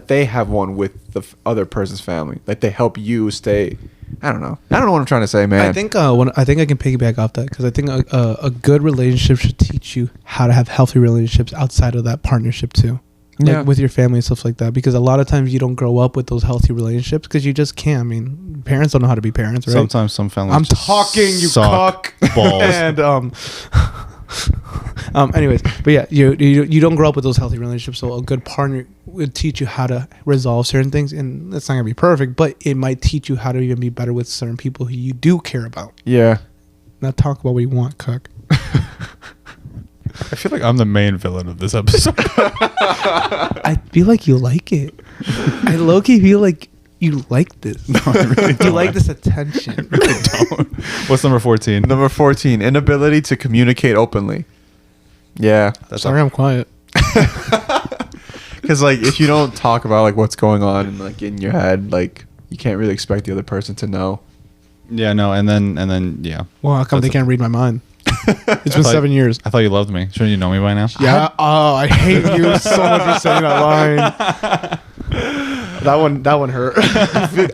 they have one with the other person's family. Like they help you stay. I don't know what I'm trying to say, man. I think I think I can piggyback off that because I think a good relationship should teach you how to have healthy relationships outside of that partnership too, like Yeah. with your family and stuff like that. Because a lot of times you don't grow up with those healthy relationships because you just can't. I mean, parents don't know how to be parents, right? Sometimes some families I'm just talking, you suck cuck. balls. And anyways, but yeah, you don't grow up with those healthy relationships. So a good partner would teach you how to resolve certain things, and it's not gonna be perfect, but it might teach you how to even be better with certain people who you do care about. yeah. Not talk about what you want, cuck. I feel like I'm the main villain of this episode. I feel like you like it. I low-key feel like you like this. No, I really You don't. like this attention. really don't. What's number 14? Number 14, inability to communicate openly. Yeah. That's Sorry, I'm quiet. Because like if you don't talk about like what's going on and like in your head, like you can't really expect the other person to know. Yeah, no, and then yeah. Well, how come That's they can't read my mind? It's been thought- 7 years. I thought you loved me. Shouldn't you know me by now? Yeah. Oh, I hate you so much for saying that line. That one hurt.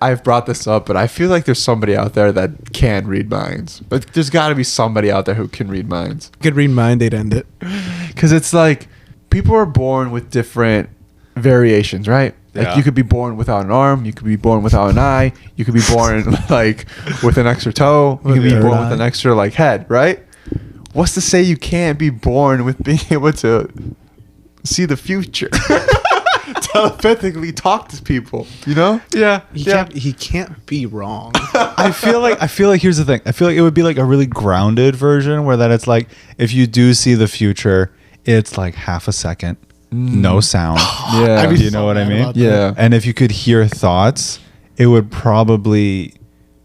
I've brought this up, but I feel like there's somebody out there that can read minds. But there's got to be somebody out there who can read minds. Could read mind, they'd end it. Because it's like people are born with different variations, right? Like Yeah. you could be born without an arm, you could be born without an eye, you could be born like with an extra toe, you With could be a born third with an eye. extra like head, right? What's to say you can't be born with being able to see the future? Telepathically talk to people, you know? Yeah. He can't be wrong. I feel like here's the thing. I feel like it would be like a really grounded version where that it's like if you do see the future, it's like half a second, no sound. Yeah. I'd be You so know what I mad mean? about that. Yeah. And if you could hear thoughts, it would probably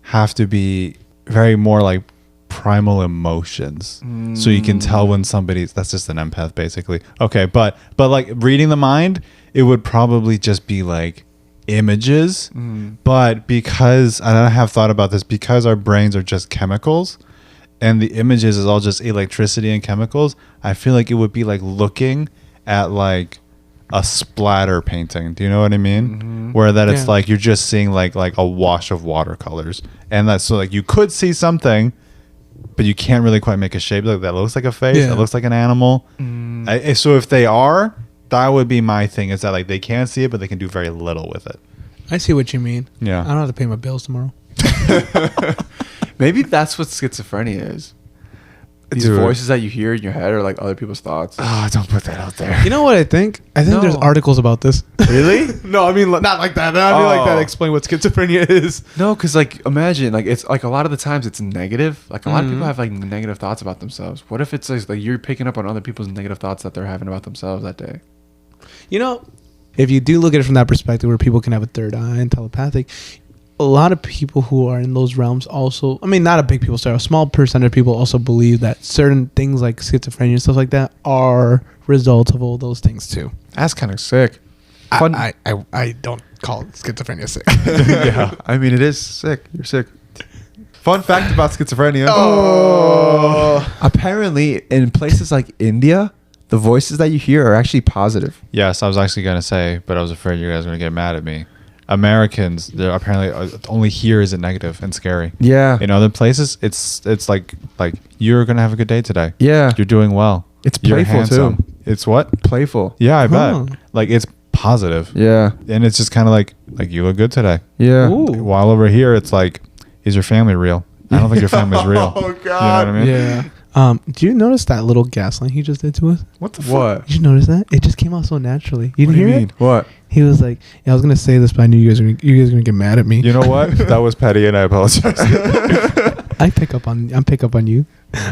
have to be very more like primal emotions. So you can tell when somebody's that's just an empath basically. Okay, but like reading the mind, it would probably just be like images. But because and I have thought about this because our brains are just chemicals and the images is all just electricity and chemicals, I feel like it would be like looking at like a splatter painting. Do you know what I mean? Where that it's Yeah. like you're just seeing like a wash of watercolors. And that's so like you could see something, but you can't really quite make a shape like that looks like a face, Yeah. that looks like an animal. So if they are, that would be my thing is that like they can't see it, but they can do very little with it. I see what you mean. Yeah. I don't have to pay my bills tomorrow. Maybe that's what schizophrenia is. These Dude. voices that you hear in your head are like other people's thoughts. Oh, don't put that out there. You know what I think? I think there's No. articles about this. Really? No, I mean not like that. I mean like that. Oh. Explain what schizophrenia is. No, because like imagine like it's like a lot of the times it's negative. Like a lot of people Mhm. have like negative thoughts about themselves. What if it's like you're picking up on other people's negative thoughts that they're having about themselves that day? You know, if you do look at it from that perspective, where people can have a third eye and telepathic, a lot of people who are in those realms also, I mean, not a big people, sorry, a small percent of people also believe that certain things like schizophrenia and stuff like that are results of all those things too. That's kind of sick. Fun. I don't call schizophrenia sick. Yeah, I mean it is sick. You're sick. Fun fact about schizophrenia. Oh. Apparently, in places like India, the voices that you hear are actually positive. Yes, I was actually gonna say, but I was afraid you guys were gonna get mad at me. Americans, they're apparently only here is it negative and scary. Yeah. In other places, it's like you're gonna have a good day today. Yeah. You're doing well. It's You're playful handsome. too. It's what? Playful. Yeah, I bet. Huh. Like it's positive. Yeah. And it's just kind of like you look good today. Yeah. Ooh. While over here, it's like, is your family real? I don't think your family's real. Oh, You know what God. I mean? Yeah. Do you notice that little gaslight he just did to us? What the What? Did you notice that? It just came out so naturally. You What didn't do you hear mean? it? What? He was like, yeah, I was gonna say this, but I knew you guys were gonna get mad at me. You know what? That was petty, and I apologize. I pick up on you. Do you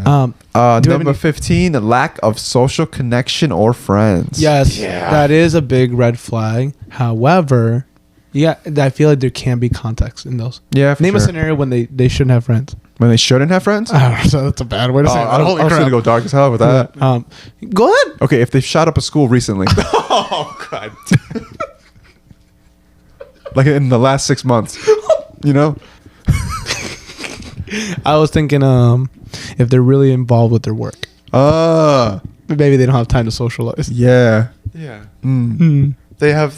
have Number any- 15, the lack of social connection or friends. Yes, Yeah. that is a big red flag. However, yeah, I feel like there can be context in those. Yeah. For Name a sure. scenario when they shouldn't have friends. When they shouldn't have friends? So that's a bad way to say I that. was Holy going to crap. go dark as hell with that. Go ahead. Okay, if they shot up a school recently, Oh God. like in the last 6 months, you know? I was thinking, if they're really involved with their work, maybe they don't have time to socialize. Yeah. Yeah. Mm. They have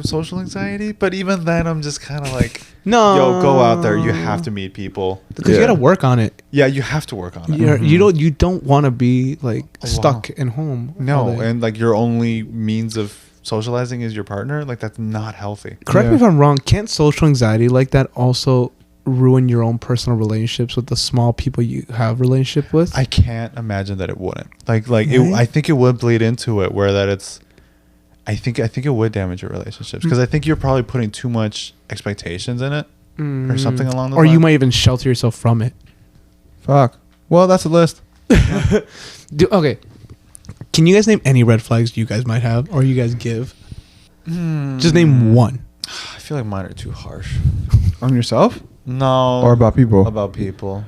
social anxiety, but even then, I'm just kind of like, No, yo, go out there. You have to meet people. because Yeah. you got to work on it. Yeah, you have to work on it. You don't want to be like stuck in home. all No, day. and like your only means of socializing is your partner. Like that's not healthy. Correct me Yeah. if I'm wrong. Can't social anxiety like that also ruin your own personal relationships with the small people you have relationship with? I can't imagine that it wouldn't. Like Right? I think it would bleed into it where that it's. I think it would damage your relationships because I think you're probably putting too much expectations in it or something along those Or you lines. might even shelter yourself from it. Fuck. Well, that's a list. Okay. Can you guys name any red flags you guys might have or you guys give? Just name one. I feel like mine are too harsh. On yourself? No. Or about people? About people.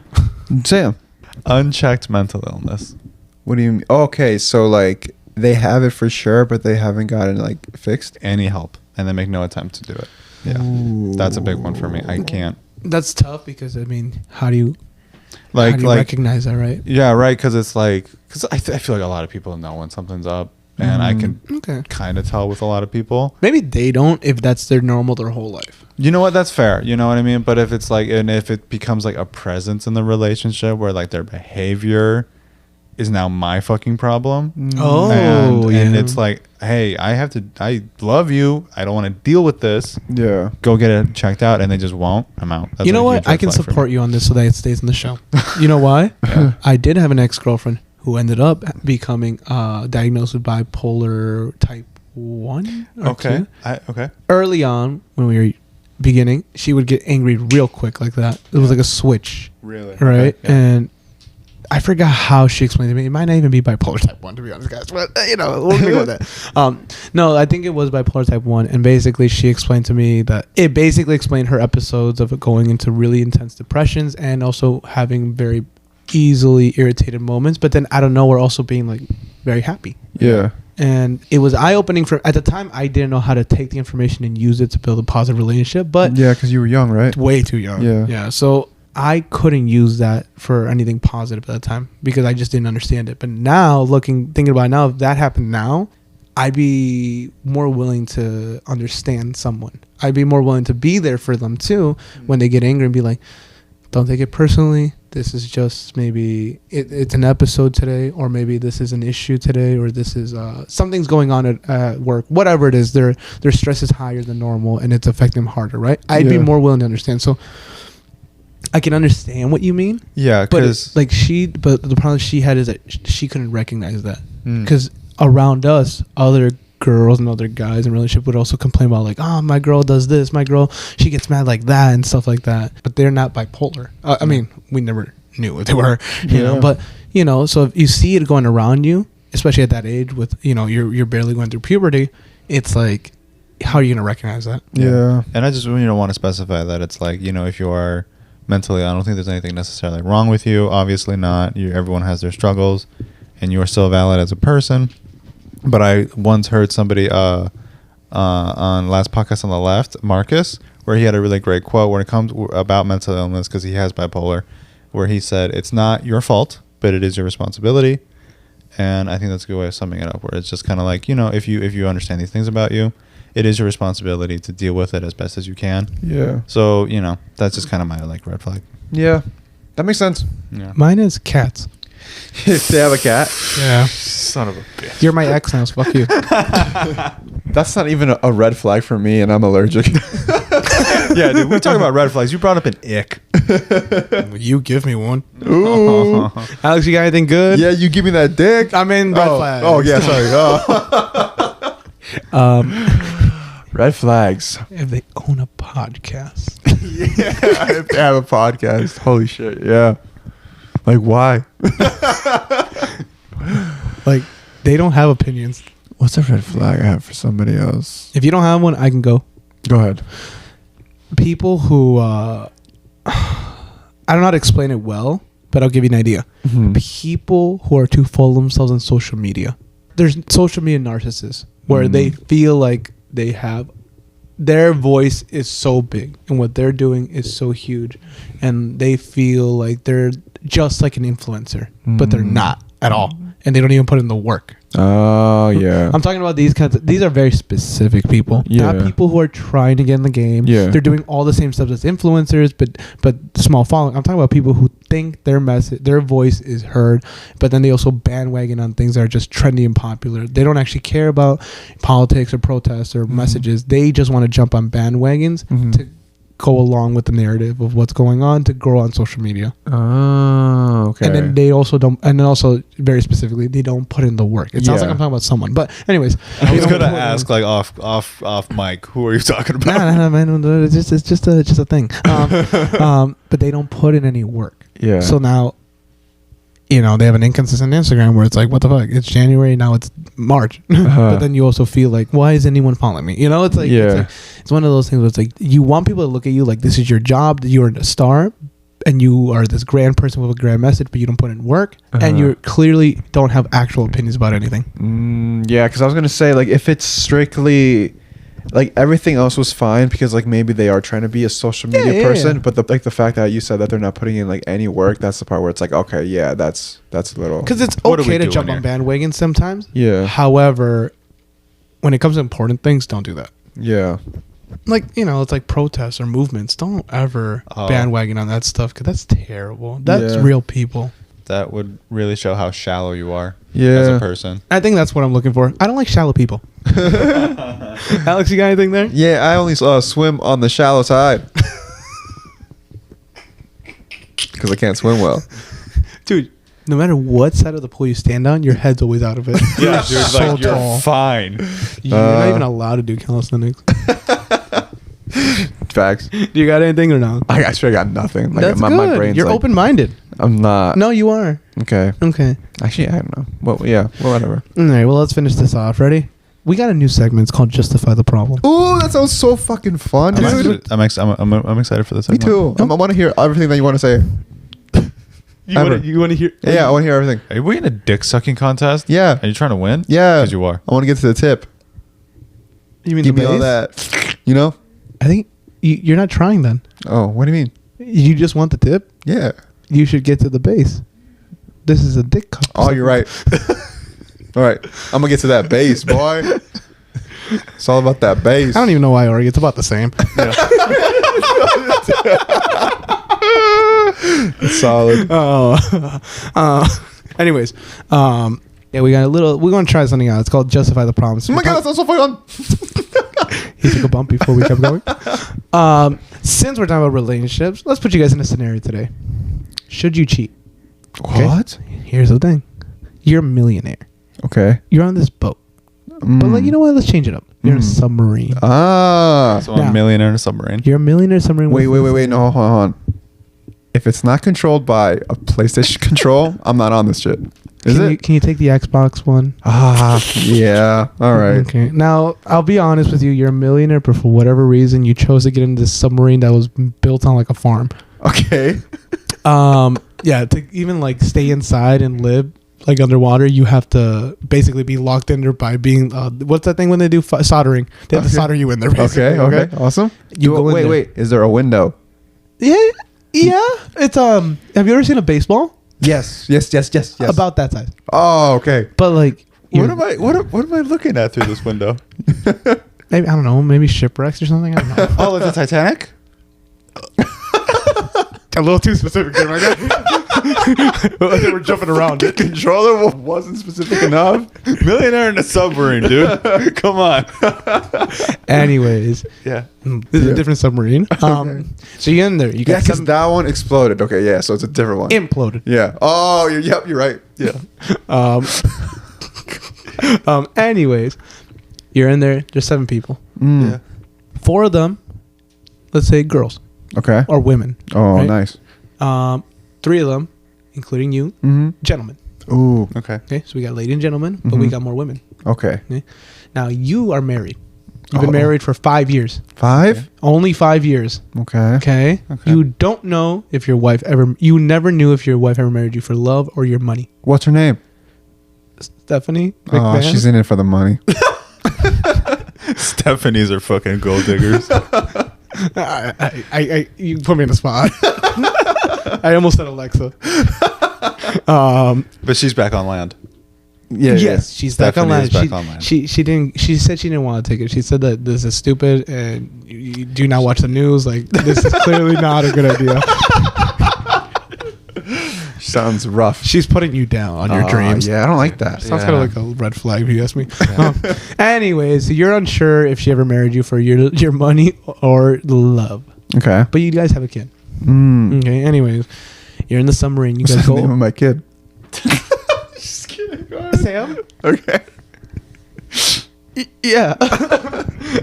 Sam. Unchecked mental illness. What do you mean? Okay, so like they have it for sure, but they haven't gotten like fixed. Any help, and they make no attempt to do it. Yeah, that's a big one for me. I can't. That's tough because I mean, how do you Like recognize that, right? yeah, right. Because it's like because I feel like a lot of people know when something's up, and I can Okay. kind of tell with a lot of people. Maybe they don't if that's their normal their whole life. You know what? That's fair. You know what I mean? But if it's like, and if it becomes like a presence in the relationship where like their behavior is now my fucking problem. Oh, and yeah. it's like, hey, I love you. I don't want to deal with this. Yeah. Go get it checked out. And they just won't. I'm out. That's You know a what? huge I red can flag for me. support you on this so that it stays in the show. You know why? Yeah. I did have an ex-girlfriend who ended up becoming diagnosed with bipolar type 1 or Okay. 2. Okay. Early on, when we were beginning, she would get angry real quick like that. It was like a switch, Really? right? Okay, yeah. And I forgot how she explained it to me. It might not even be bipolar type 1, to be honest, guys. But, we'll go with that. No, I think it was bipolar type 1. And basically, she explained to me that it basically explained her episodes of going into really intense depressions and also having very easily irritated moments. But then out of nowhere, also being like very happy. Yeah. And it was eye-opening for, at the time, I didn't know how to take the information and use it to build a positive relationship. But Yeah, because you were young, right? way too young. Yeah. Yeah. So I couldn't use that for anything positive at the time because I just didn't understand it. But now, thinking about it now, if that happened now, I'd be more willing to understand someone. I'd be more willing to be there for them too when they get angry and be like, don't take it personally. this is just maybe it's an episode today, or maybe this is an issue today, or this is something's going on at work, whatever it is, their stress is higher than normal and it's affecting them harder, right? I'd be more willing to understand. So I can understand what you mean. Yeah, but because but the problem she had is that she couldn't recognize that, Mm. because around us, other girls and other guys in relationship would also complain about like, oh, my girl does this, my girl, she gets mad like that and stuff like that. But they're not bipolar. I mean, we never knew what they were, you know. But so if you see it going around you, especially at that age, with you're barely going through puberty, it's like, how are you gonna recognize that? Yeah. And I just want to specify that it's like, if you are mentally, I don't think there's anything necessarily wrong with you. Obviously not. Everyone has their struggles, and you are still valid as a person. But I once heard somebody on last podcast on the left, Marcus, where he had a really great quote when it comes about mental illness, because he has bipolar, where he said, it's not your fault, but it is your responsibility. And I think that's a good way of summing it up, where it's just kind of like, if you understand these things about you, it is your responsibility to deal with it as best as you can. Yeah. So, that's just kind of my red flag. Yeah. That makes sense. Yeah. Mine is cats. They have a cat. Yeah. Son of a bitch. You're my ex now, so fuck you. That's not even a red flag for me, and I'm allergic. Yeah, dude, we talk about red flags. You brought up an ick. You give me one. Ooh. Alex, you got anything good? Yeah, you give me that dick. I'm in red flags. Oh, yeah, sorry. Oh. Red flags. If they own a podcast. Yeah, if they have a podcast. Holy shit, yeah. Like, why? Like, they don't have opinions. What's a red flag I have for somebody else? If you don't have one, I can go. Go ahead. People who, I don't know how to explain it well, but I'll give you an idea. Mhm. People who are too full of themselves on social media. There's social media narcissists where they feel like they have, their voice is so big and what they're doing is so huge, and they feel like they're just like an influencer, but they're not at all, and they don't even put in the work. Oh, yeah. I'm talking about these kinds of, these are very specific people, Yeah. not people who are trying to get in the game. Yeah. They're doing all the same stuff as influencers, but small following. I'm talking about people who think their message, their voice is heard, but then they also bandwagon on things that are just trendy and popular. They don't actually care about politics or protests or messages. They just want to jump on bandwagons to go along with the narrative of what's going on, to grow on social media. Oh, okay. And then they also don't, and then also very specifically, they don't put in the work. It sounds like I'm talking about someone, but anyways, I was they don't gonna put in- ask like off mic, who are you talking about? Nah, man, it's just a thing. But they don't put in any work. Yeah. So now, they have an inconsistent Instagram where it's like, what the fuck? It's January, now it's March. But then you also feel like, why is anyone following me? It's like, it's one of those things where it's like, you want people to look at you like this is your job, that you're a star, and you are this grand person with a grand message, but you don't put in work, and you clearly don't have actual opinions about anything. Yeah, because I was going to say, like, if it's strictly, like, everything else was fine, because, like, maybe they are trying to be a social media person, but the fact that you said that they're not putting in, like, any work, that's the part where it's like, okay, yeah, that's a little... Because it's What are okay we to doing jump here? on bandwagons sometimes. Yeah. However, when it comes to important things, don't do that. Yeah. Like, it's like protests or movements. Don't ever bandwagon on that stuff, because that's terrible. That's Yeah. real people. That would really show how shallow you are as Yeah. a person. I think that's what I'm looking for. I don't like shallow people. Alex, you got anything there? Yeah, I only swim on the shallow side. Because I can't swim well. Dude, no matter what side of the pool you stand on, your head's always out of it. Yeah, dude, so like you're tall. fine. You're not even allowed to do calisthenics. Facts. Do you got anything or no? I sure got nothing. Like, That's my good. brain's You're like, open-minded. I'm not. No, you are. Okay. Okay. Actually, I don't know. Well, yeah. Well, whatever. All right, well, let's finish this off. Ready? We got a new segment. It's called Justify the Problem. Ooh, that sounds so fucking fun, dude. I'm excited for this. Me too. I want to hear everything that you want to say. You want to hear? Yeah, I want to hear everything. Are we in a dick sucking contest? Yeah. Are you trying to win? Yeah. Because you are. I want to get to the tip. You mean Give the me all base? that. You know? I think you're not trying then. Oh, what do you mean? You just want the tip? Yeah. You should get to the base. This is a dick cup. Oh, you're right. All right. I'm going to get to that bass, boy. It's all about that bass. I don't even know why I argue. It's about the same. Solid. Anyways, yeah, we got a little. We're gonna try something out. It's called Justify the Promise. Oh my god, that's so fun. He took a bump before we kept going. Since we're talking about relationships, let's put you guys in a scenario today. Should you cheat? Okay? What? Here's the thing. You're a millionaire. Okay. You're on this boat. But like, you know what? Let's change it up. You're in a submarine. So I'm a millionaire in a submarine. You're a millionaire submarine. wait. No, hold on. If it's not controlled by a PlayStation control, I'm not on this shit. Can you take the Xbox one? Yeah. All right. Okay. Now, I'll be honest with you. You're a millionaire, but for whatever reason, you chose to get into this submarine that was built on like a farm. Okay. Yeah. To even like stay inside and live like underwater, you have to basically be locked in there by being what's that thing when they do soldering? They have to solder you in there. Basically, Okay. Awesome. You go in there. Wait. Is there a window? Yeah. It's Have you ever seen a baseball? Yes. About that size. Oh, okay. But like, What am I looking at through this window? maybe I don't know. Maybe shipwrecks or something. I don't know. Oh, it's a Titanic? A little too specific there, my guy. I think we're jumping around. The controller wasn't specific enough. Millionaire in a submarine, dude. Come on. Anyways, Yeah. this is a different submarine. So you get in there. You Yeah, got because that one exploded. Okay, yeah, so it's a different one. imploded. Yeah. Oh, yep, you're right. Yeah. Anyways, you're in there. There's 7 people. Yeah. 4 of them, let's say girls Okay. or women. Oh, right? nice. 3 of them, including you, Mm-hmm. gentlemen. Ooh. Okay. Okay, so we got ladies and gentlemen, but we got more women. Okay. Okay? Now you are married. You've been married for 5 years. 5? Only 5 years. Okay. Okay? You don't know if your wife ever. You never knew if your wife ever married you for love or your money. What's her name? Stephanie Oh, McMahon. she's in it for the money. Stephanie's are fucking gold diggers. You put me in the spot. I almost said Alexa. But she's back on land. Yeah. Yes, she's back Stephanie online. is back online. She didn't. She said she didn't want to take it. She said that this is stupid and you do not watch the news. Like this is clearly not a good idea. Sounds rough. She's putting you down on your dreams. Yeah, I don't like that. Sounds kind of like a red flag if you ask me. Anyways, you're unsure if she ever married you for your money or love, Okay. but you guys have a kid. Mm. Okay. Anyways, you're in the submarine. You What's guys the name go. of my kid? Just kidding. Sam. Okay. Yeah.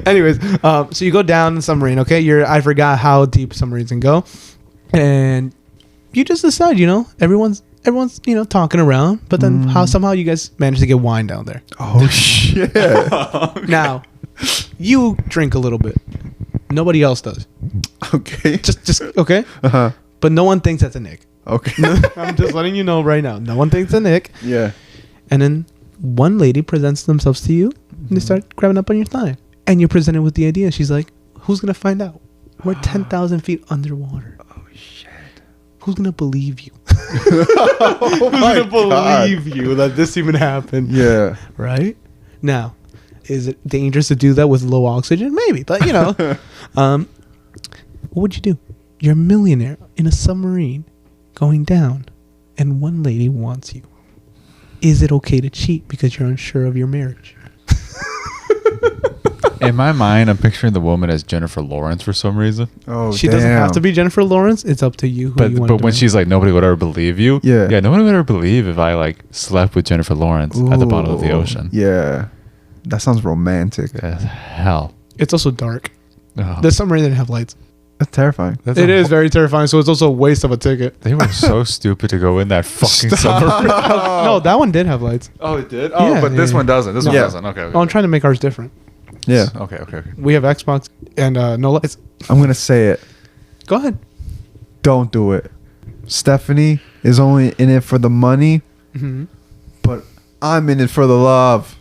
Anyways, so you go down the submarine. Okay. I forgot how deep submarines can go, and you just decide. Everyone's talking around, but then somehow you guys manage to get wine down there. Oh shit. Now, you drink a little bit. Nobody else does. Okay. Just okay. Uh-huh. But no one thinks that's a Nick. Okay. I'm just letting you know right now. No one thinks a Nick. Yeah. And then one lady presents themselves to you, and they start grabbing up on your thigh. And you're presented with the idea. She's like, "Who's gonna find out? We're 10,000 feet underwater. Oh shit. Who's gonna believe you? Oh Who's gonna believe you that this even happened? Yeah. Right? Now, is it dangerous to do that with low oxygen? Maybe, but what would you do? You're a millionaire in a submarine going down, and one lady wants you. Is it okay to cheat because you're unsure of your marriage? In my mind, I'm picturing the woman as Jennifer Lawrence for some reason. Oh, She doesn't have to be Jennifer Lawrence. It's up to you who you want. But when she's like, nobody would ever believe you. Yeah. Yeah, nobody would ever believe if I like slept with Jennifer Lawrence at the bottom of the ocean. Yeah. That sounds romantic. Hell. It's also dark. Oh. The submarine didn't have lights. That's terrifying. It is very terrifying. So it's also a waste of a ticket. They were so stupid to go in that fucking submarine. No, that one did have lights. Oh, it did? Oh, Yeah, but this yeah. one doesn't. This one doesn't. Okay. Oh, I'm trying to make ours different. Yeah. Okay. We have Xbox and no lights. I'm gonna say it. Go ahead. Don't do it. Stephanie is only in it for the money, Mm-hmm. but I'm in it for the love.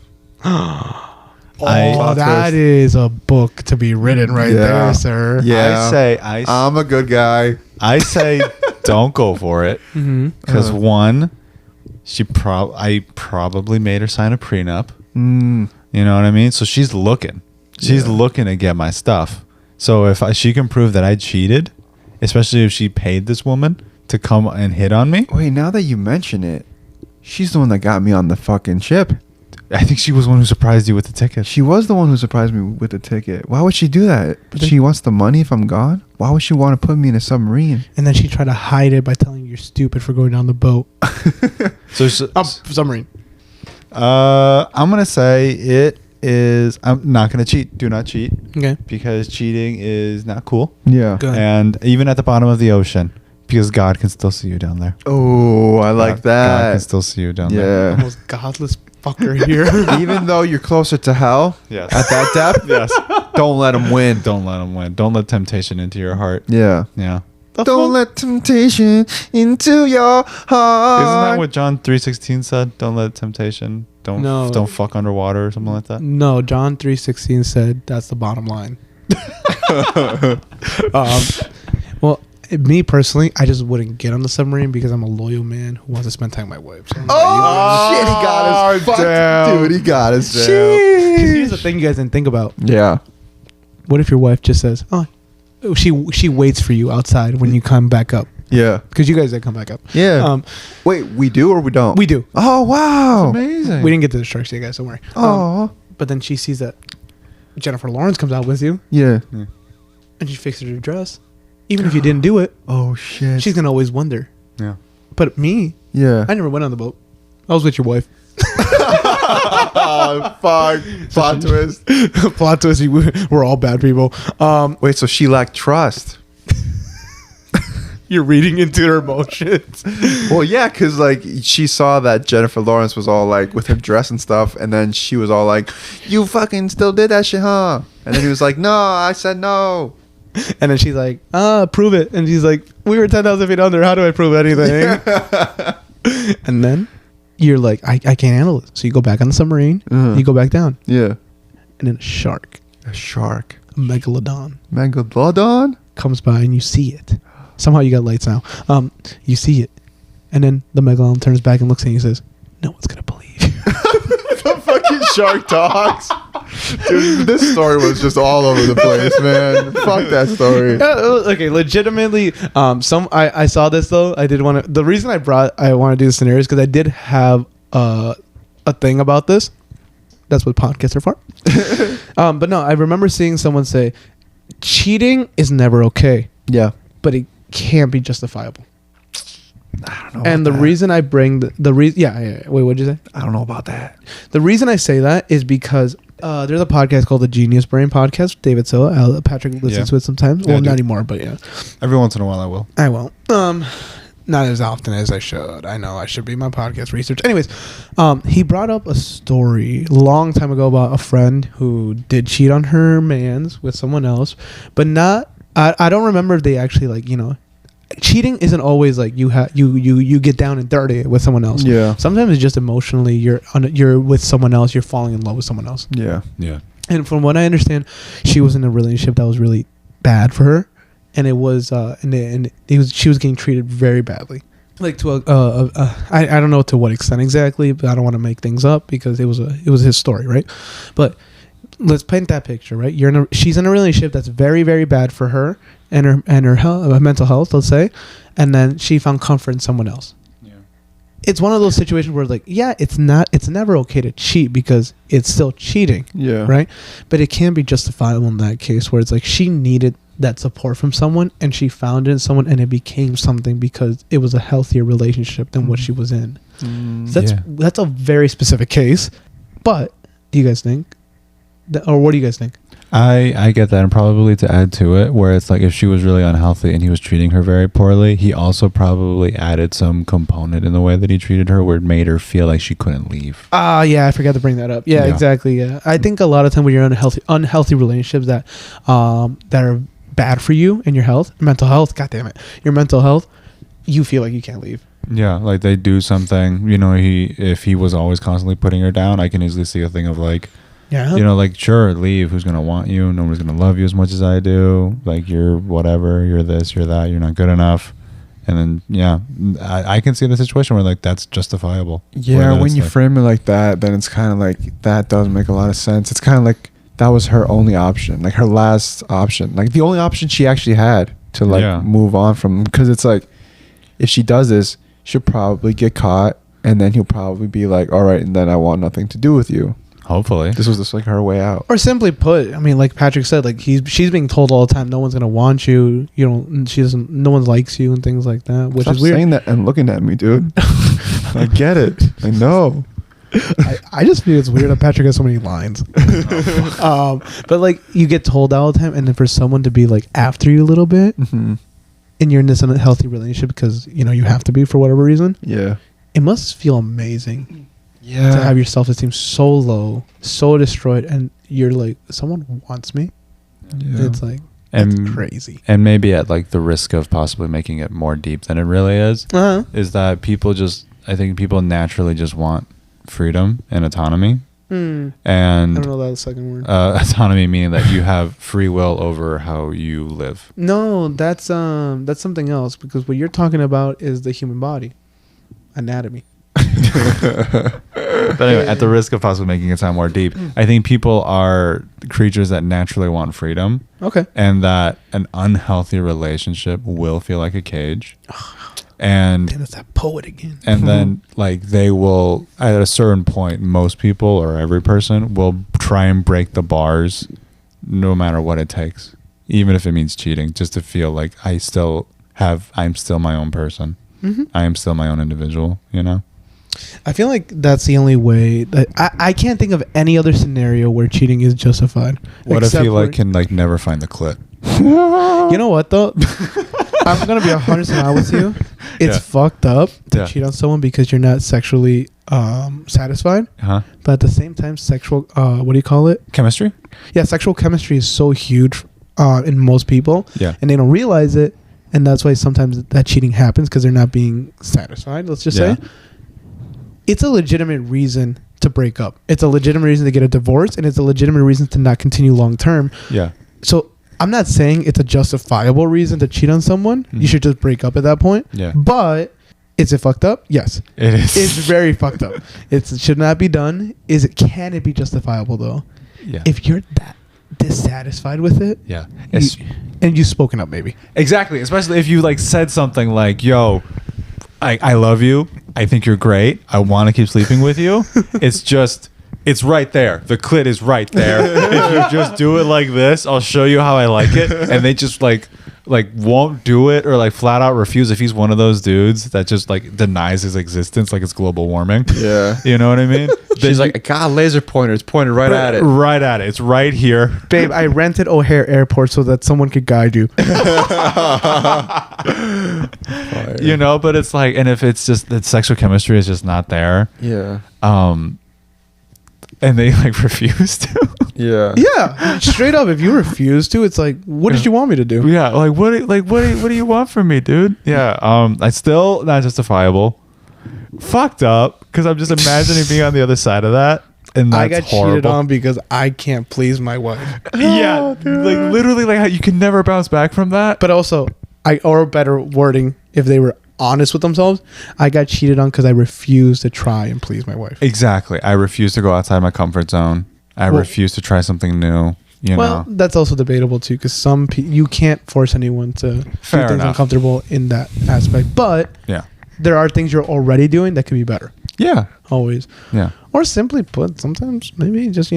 Oh, that is a book to be written right there, sir. Yeah. I'm a good guy. I say don't go for it Mm-hmm. because one, I probably made her sign a prenup. Mm. You know what I mean? So she's looking. She's looking to get my stuff. So if she can prove that I cheated, especially if she paid this woman to come and hit on me. Wait, now that you mention it, she's the one that got me on the fucking ship. I think she was one who surprised you with the ticket. She was the one who surprised me with the ticket. Why would she do that? But then- She wants the money if I'm gone? Why would she want to put me in a submarine? And then she tried to hide it by telling you you're stupid for going down the boat. So Submarine. I'm gonna say it is. I'm not gonna cheat. Do not cheat Okay. because cheating is not cool. Yeah. Good. And even at the bottom of the ocean, because God can still see you down there. Oh, I like God can that. still see you down there. Yeah. The most godless fucker here. Even though you're closer to hell Yes. at that depth, Yes. don't let him win. Don't let him win. Don't let temptation into your heart. Yeah. Yeah. Don't let temptation into your heart. Isn't that what John 3:16 said? Don't let temptation. No. Don't fuck underwater or something like that. No, John 3:16 said that's the bottom line. Well, me personally, I just wouldn't get on the submarine because I'm a loyal man who wants to spend time with my wife. So I'm like, Oh, shit, he got us. Fuck, damn. dude, he got us. Because here's the thing you guys didn't think about. Yeah. What if your wife just says, "Oh, she waits for you outside when you come back up"? Yeah. Because you guys did come back up. Yeah. Wait, we do or we don't? We do. Oh, wow. Amazing. We didn't get to the sharks yet, guys. Don't worry. Oh. But then she sees that Jennifer Lawrence comes out with you, Yeah. and she fixes her dress. Even if you didn't do it, Oh, shit. she's gonna always wonder. Yeah. But me, Yeah. I never went on the boat. I was with your wife. Oh, fuck. Plot twist. Plot twist: we're all bad people. Wait, so she lacked trust? You're reading into her emotions. Well, yeah, because, like, she saw that Jennifer Lawrence was all, like, with her dress and stuff, and then she was all like, you fucking still did that shit, huh? And then he was like, no, I said no. And then she's like, prove it. And she's like, we were 10,000 feet under. How do I prove anything? And then you're like, I can't handle it. So you go back on the submarine. You go back down. Yeah. And then a shark, A shark. a megalodon, Megalodon? comes by and you see it. Somehow you got lights now. You see it. And then the megalodon turns back and looks at you and says, no one's going to believe you. The fucking shark talks. Dude, this story was just all over the place, man. Fuck that story. Okay, legitimately. I saw this though. I did want to. The reason I want to do the scenario is because I did have a thing about this. That's what podcasts are for. But no, I remember seeing someone say, cheating is never okay, Yeah. but it can't be justifiable. I don't know. And the reason I bring the reason, wait, what did you say? I don't know about that. The reason I say that is because there's a podcast called the Genius Brain Podcast with David Silla. Patrick listens to it sometimes. Yeah, Well, I do. not anymore, but yeah. Every once in a while, I will. I won't. Not as often as I should. I know I should be my podcast research. Anyways, he brought up a story a long time ago about a friend who did cheat on her mans with someone else, but not. I don't remember if they actually cheating isn't always like you get down and dirty with someone else. Yeah. Sometimes it's just emotionally you're with someone else. You're falling in love with someone else. Yeah. Yeah. And from what I understand, she was in a relationship that was really bad for her, and it was she was getting treated very badly, like to I don't know to what extent exactly, but I don't want to make things up because it was his story, right? But let's paint that picture, right? She's in a relationship that's very, very bad for her and her health, mental health, let's say, and then she found comfort in someone else. It's one of those situations where it's never okay to cheat because it's still cheating. Yeah. Right. But it can be justifiable in that case where it's like she needed that support from someone and she found it in someone and it became something because it was a healthier relationship than what she was in. So that's a very specific case. But do you guys think or what do you guys think? I get that, and probably to add to it, where it's like if she was really unhealthy and he was treating her very poorly, he also probably added some component in the way that he treated her where it made her feel like she couldn't leave. Yeah, I forgot to bring that up. Yeah, exactly. Yeah, I think a lot of time when you're in unhealthy relationships that are bad for you and your health, mental health. God damn it, your mental health. You feel like you can't leave. Yeah, like they do something. If he was always constantly putting her down, I can easily see a thing of like. Yeah. Like, sure, leave. Who's going to want you? No one's going to love you as much as I do. Like, you're whatever. You're this, you're that. You're not good enough. And then, yeah, I can see the situation where, like, that's justifiable. Yeah, when you frame it like that, then it's kind of like, that does make a lot of sense. It's kind of like, that was her only option. Like, her last option. Like, the only option she actually had to, like, move on from. Because it's like, if she does this, she'll probably get caught, and then he'll probably be like, all right, and then I want nothing to do with you. Hopefully. This was just like her way out. Or simply put, I mean, like Patrick said, like she's being told all the time, no one's gonna want you. You know, no one likes you and things like that, which Stop is weird. saying that and looking at me, dude. I get it. I know. I just feel it's weird that Patrick has so many lines. But like you get told all the time, and then for someone to be like after you a little bit, Mm-hmm. and you're in this unhealthy relationship because you know you have to be for whatever reason, Yeah. it must feel amazing Yeah. to have your self-esteem so low, so destroyed, and you're like, someone wants me. Yeah. It's like And it's crazy. And maybe at like the risk of possibly making it more deep than it really is that I think people naturally just want freedom and autonomy. I don't And know that second word. autonomy meaning that you have free will over how you live. No, that's something else, because what you're talking about is the human body, anatomy. But anyway, at the risk of possibly making it sound more deep, I think people are creatures that naturally want freedom, Okay. and that an unhealthy relationship will feel like a cage. And Damn, that's that poet again. and then like they will at a certain point, most people or every person will try and break the bars no matter what it takes, even if it means cheating, just to feel like I'm still my own person. Mm-hmm. I am still my own individual, you know? I feel like that's the only way that I can't think of any other scenario where cheating is justified. What if except you like for- can like never find the clit? You know what though? I'm gonna be 100% honest with you. It's Yeah. fucked up to Yeah. cheat on someone because you're not sexually satisfied. Huh? But at the same time, sexual what do you call it? Chemistry? Yeah, sexual chemistry is so huge in most people, Yeah. and they don't realize it, and that's why sometimes that cheating happens because they're not being satisfied. Let's just Yeah. say it's a legitimate reason to break up. It's a legitimate reason to get a divorce, and it's a legitimate reason to not continue long term. Yeah. So I'm not saying it's a justifiable reason to cheat on someone. Mhm. You should just break up at that point. Yeah. But is it fucked up? Yes. It is. It's very fucked up. It should not be done. Can it be justifiable though? Yeah. If you're that dissatisfied with it, yeah. and you've spoken up maybe. Exactly. Especially if you like said something like, yo, I love you. I think you're great. I want to keep sleeping with you. It's right there. The clit is right there. If you just do it like this, I'll show you how I like it. And they just like won't do it or like flat out refuse. If he's one of those dudes that just like denies his existence, like it's global warming. Yeah. You know what I mean? She's like, I got a laser pointer. It's pointed right at it. Right at it. It's right here. Babe, I rented O'Hare Airport so that someone could guide you. You know, but it's like, and if it's just that sexual chemistry is just not there, Yeah. and they like refuse to. Yeah. Yeah, straight up. If you refuse to, it's like, what did you want me to do? Yeah, like what do you want from me, dude? Yeah, I still not justifiable. Fucked up because I'm just imagining being on the other side of that, and that's I got horrible. cheated on because I can't please my wife. Yeah, like literally, like how you can never bounce back from that. But also, or better wording, if they were honest with themselves, I got cheated on because I refused to try and please my wife. Exactly, I refuse to go outside my comfort zone. I Well- refuse to try something new. You Well, know, that's also debatable too, because you can't force anyone to Fair do things enough. uncomfortable in that aspect. But yeah, there are things you're already doing that can be better, yeah, always. yeah. Or simply put, sometimes maybe just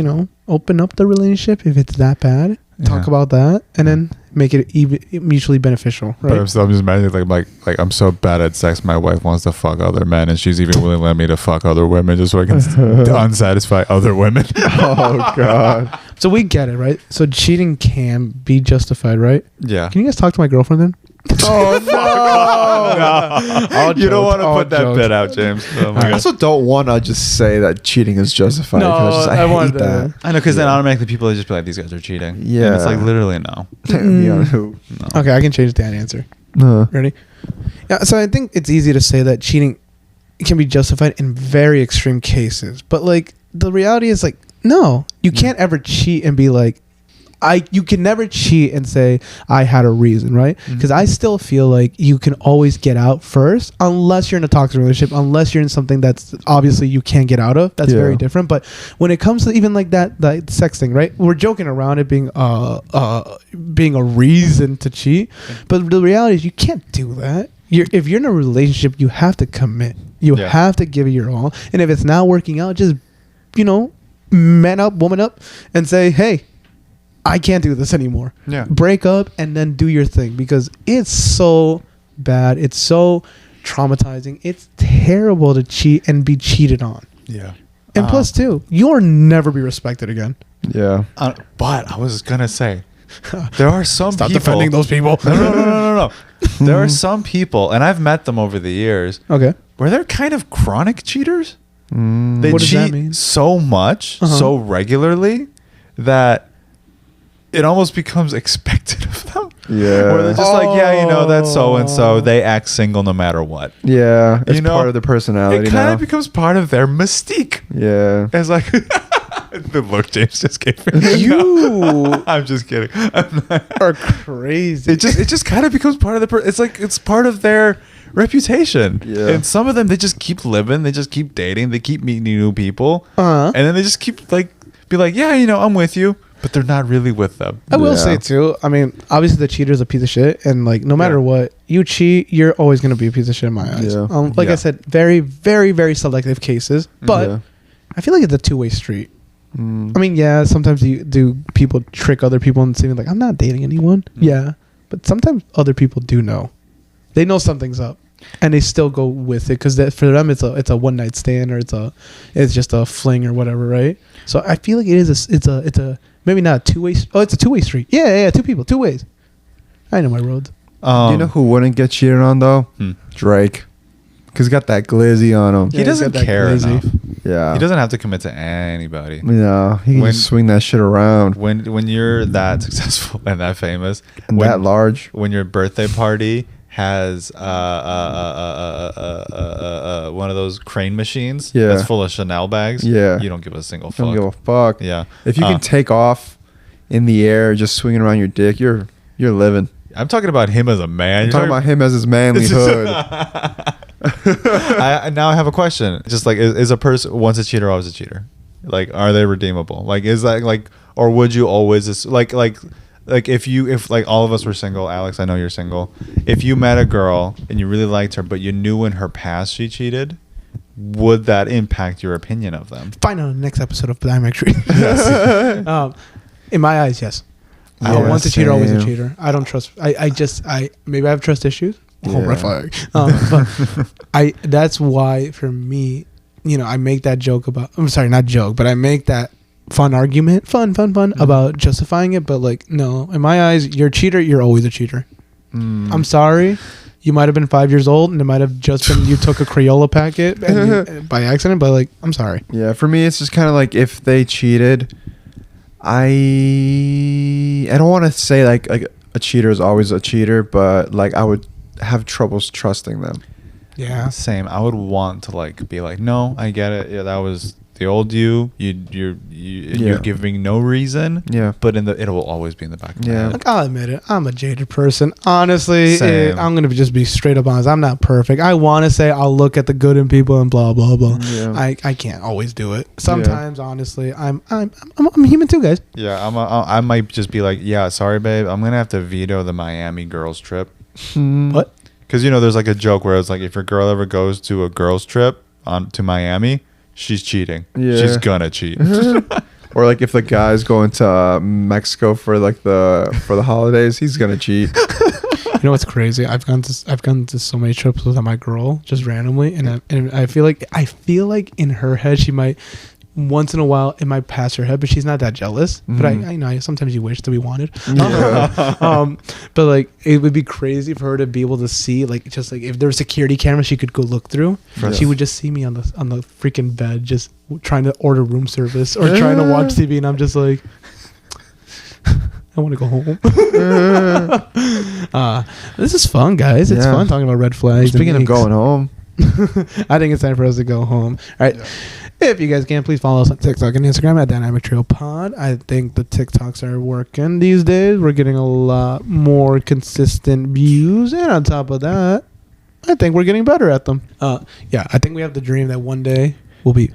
open up the relationship if it's that bad. Talk Yeah. about that, and then make it mutually beneficial, But right? I'm just imagining like I'm so bad at sex. My wife wants to fuck other men, and she's even willing to let me to fuck other women just so I can unsatisfy other women. Oh God. So we get it, right? So cheating can be justified, right? Yeah. Can you guys talk to my girlfriend then? Oh no. No, you don't jokes, want to all put that jokes. bit out, James. Oh my I God. also don't want to just say that cheating is justified. No, because I I hate wanted to- that. I know, because then Yeah. automatically people would just be like, these guys are cheating. Yeah. And it's like literally no. Be on who? No. Okay, I can change that answer. No. Ready? Yeah. So I think it's easy to say that cheating can be justified in very extreme cases, but like the reality is like no, you can't ever cheat and be like, you can never cheat and say I had a reason, right? Because I still feel like you can always get out first, unless you're in a toxic relationship, unless you're in something that's obviously you can't get out of. That's Yeah. very different. But when it comes to even like that sex thing, right? We're joking around it being a reason to cheat, but the reality is you can't do that. if you're in a relationship, you have to commit. You Yeah. have to give it your all. And if it's not working out, just, man up, woman up, and say, hey, I can't do this anymore. Yeah. Break up and then do your thing, because it's so bad. It's so traumatizing. It's terrible to cheat and be cheated on. Yeah. And plus, too, you'll never be respected again. Yeah. But I was gonna say, there are some Stop people. defending those people. No. There are some people, and I've met them over the years, Okay. where they're kind of chronic cheaters. They What does that cheat mean? so much, Uh-huh. so regularly, that it almost becomes expected of them. Yeah. Where they're just like, yeah, that's so and so. They act single no matter what. Yeah. It's You know, part of the personality It kind now. of becomes part of their mystique. Yeah. It's like the look James just gave me. You I'm just kidding. I'm not. are crazy. It just kind of becomes part of the. It's like it's part of their reputation. Yeah. And some of them, they just keep living. They just keep dating. They keep meeting new people. Uh-huh. And then they just keep be like, yeah, I'm with you, but they're not really with them. I will Yeah. say too. I mean, obviously the cheater's a piece of shit, and no matter Yeah. what you cheat, you're always gonna be a piece of shit in my eyes. Yeah. Like Yeah. I said, very, very, very selective cases, but Yeah. I feel like it's a two-way street. Mm. I mean, yeah, sometimes people trick other people and saying like, I'm not dating anyone. Yeah, but sometimes other people do know. They know something's up, and they still go with it because for them it's a one night stand, or it's just a fling or whatever, right? So I feel like it's a maybe not a two-way. Oh, it's a two-way street. Yeah, two people, two ways. I know my roads. You know who wouldn't get cheated on though? Drake. Because he got that glizzy on him. He Yeah, he's doesn't got that care crazy. enough. Yeah. He doesn't have to commit to anybody. Yeah. He can When- just swing that shit around. When you're that successful and that famous, And when, that large. when your birthday party has one of those crane machines Yeah. that's full of Chanel bags, Yeah. you don't give a single Don't fuck. give a fuck. Yeah. If you can take off in the air, just swinging around your dick, you're living. I'm talking about him as a man. I'm You're talking about him as his manlyhood. Now I have a question. Just like, is a person once a cheater, always a cheater? Like, are they redeemable? Like, is that or would you always like if like all of us were single, Alex, I know you're single. If you met a girl and you really liked her, but you knew in her past she cheated, would that impact your opinion of them? Find out on the next episode of Dynamic Tree. In my eyes, yes. Yeah, Once a cheater, always a same. cheater. I don't trust. I maybe I have trust issues. Oh, Yeah. red flag. But that's why for me, I make that joke about. I'm sorry, not joke, but I make that fun argument, fun about justifying it. But no, in my eyes, you're a cheater. You're always a cheater. I'm sorry. You might have been 5 years old, and it might have just been you took a Crayola packet by accident. But I'm sorry. Yeah, for me, it's just kind of like if they cheated, I don't want to say like a cheater is always a cheater, but I would have troubles trusting them. Yeah. Same. I would want to be like, no, I get it. Yeah, that was the old you. You're giving no reason. Yeah. But it will always be in the back of my Yeah. head. I'll admit it. I'm a jaded person. Honestly, Same. I'm going to just be straight up honest. I'm not perfect. I want to say I'll look at the good in people and blah, blah, blah. Yeah. I can't always do it. Sometimes, honestly, I'm human too, guys. Yeah, I might just be like, yeah, sorry, babe. I'm gonna have to veto the Miami girls trip. What? Because there's a joke where it's like, if your girl ever goes to a girls trip to Miami, she's cheating. Yeah. She's gonna cheat. Or if the guy's going to Mexico for the holidays, he's gonna cheat. You know what's crazy? I've gone to so many trips with my girl just randomly, and I feel like in her head she might once in a while it might pass her head, but she's not that jealous. But I know sometimes you wish to be wanted. Yeah. But it would be crazy for her to be able to see if there was security cameras she could go look through. Yes. She would just see me on the freaking bed just trying to order room service or trying to watch TV, and I'm just like, I want to go home. This is fun, guys. It's Yeah. fun talking about red flags. Speaking and of going home, I think it's time for us to go home. All right. If you guys can, please follow us on TikTok and Instagram at Dynamic Trio Pod. I think the TikToks are working these days. We're getting a lot more consistent views. And on top of that, I think we're getting better at them. Yeah, I think we have the dream that one day we'll be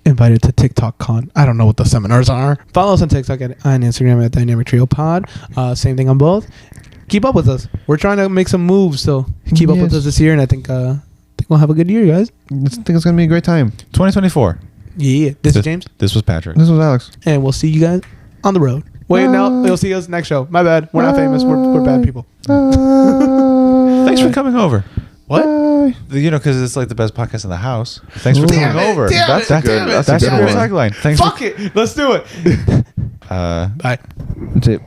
invited to TikTok Con. I don't know what the seminars are. Follow us on TikTok and Instagram at Dynamic Trio Pod. Same thing on both. keep up with us. We're trying to make some moves, so keep up with us this year, and I think we'll have a good year, guys. I think it's gonna be a great time. 2024. Yeah. This is James, This was Patrick. This was Alex. and we'll see you guys on the road. Wait, no, you'll see us next show. My bad. We're not famous. We're bad people. Thanks for coming over. What? You know, because it's like the best podcast in the house. Thanks for Damn coming it, over. damn That's it, good. damn it, That's a damn good it. tagline. Thanks. Fuck it. Let's do it. For, Bye. That's it.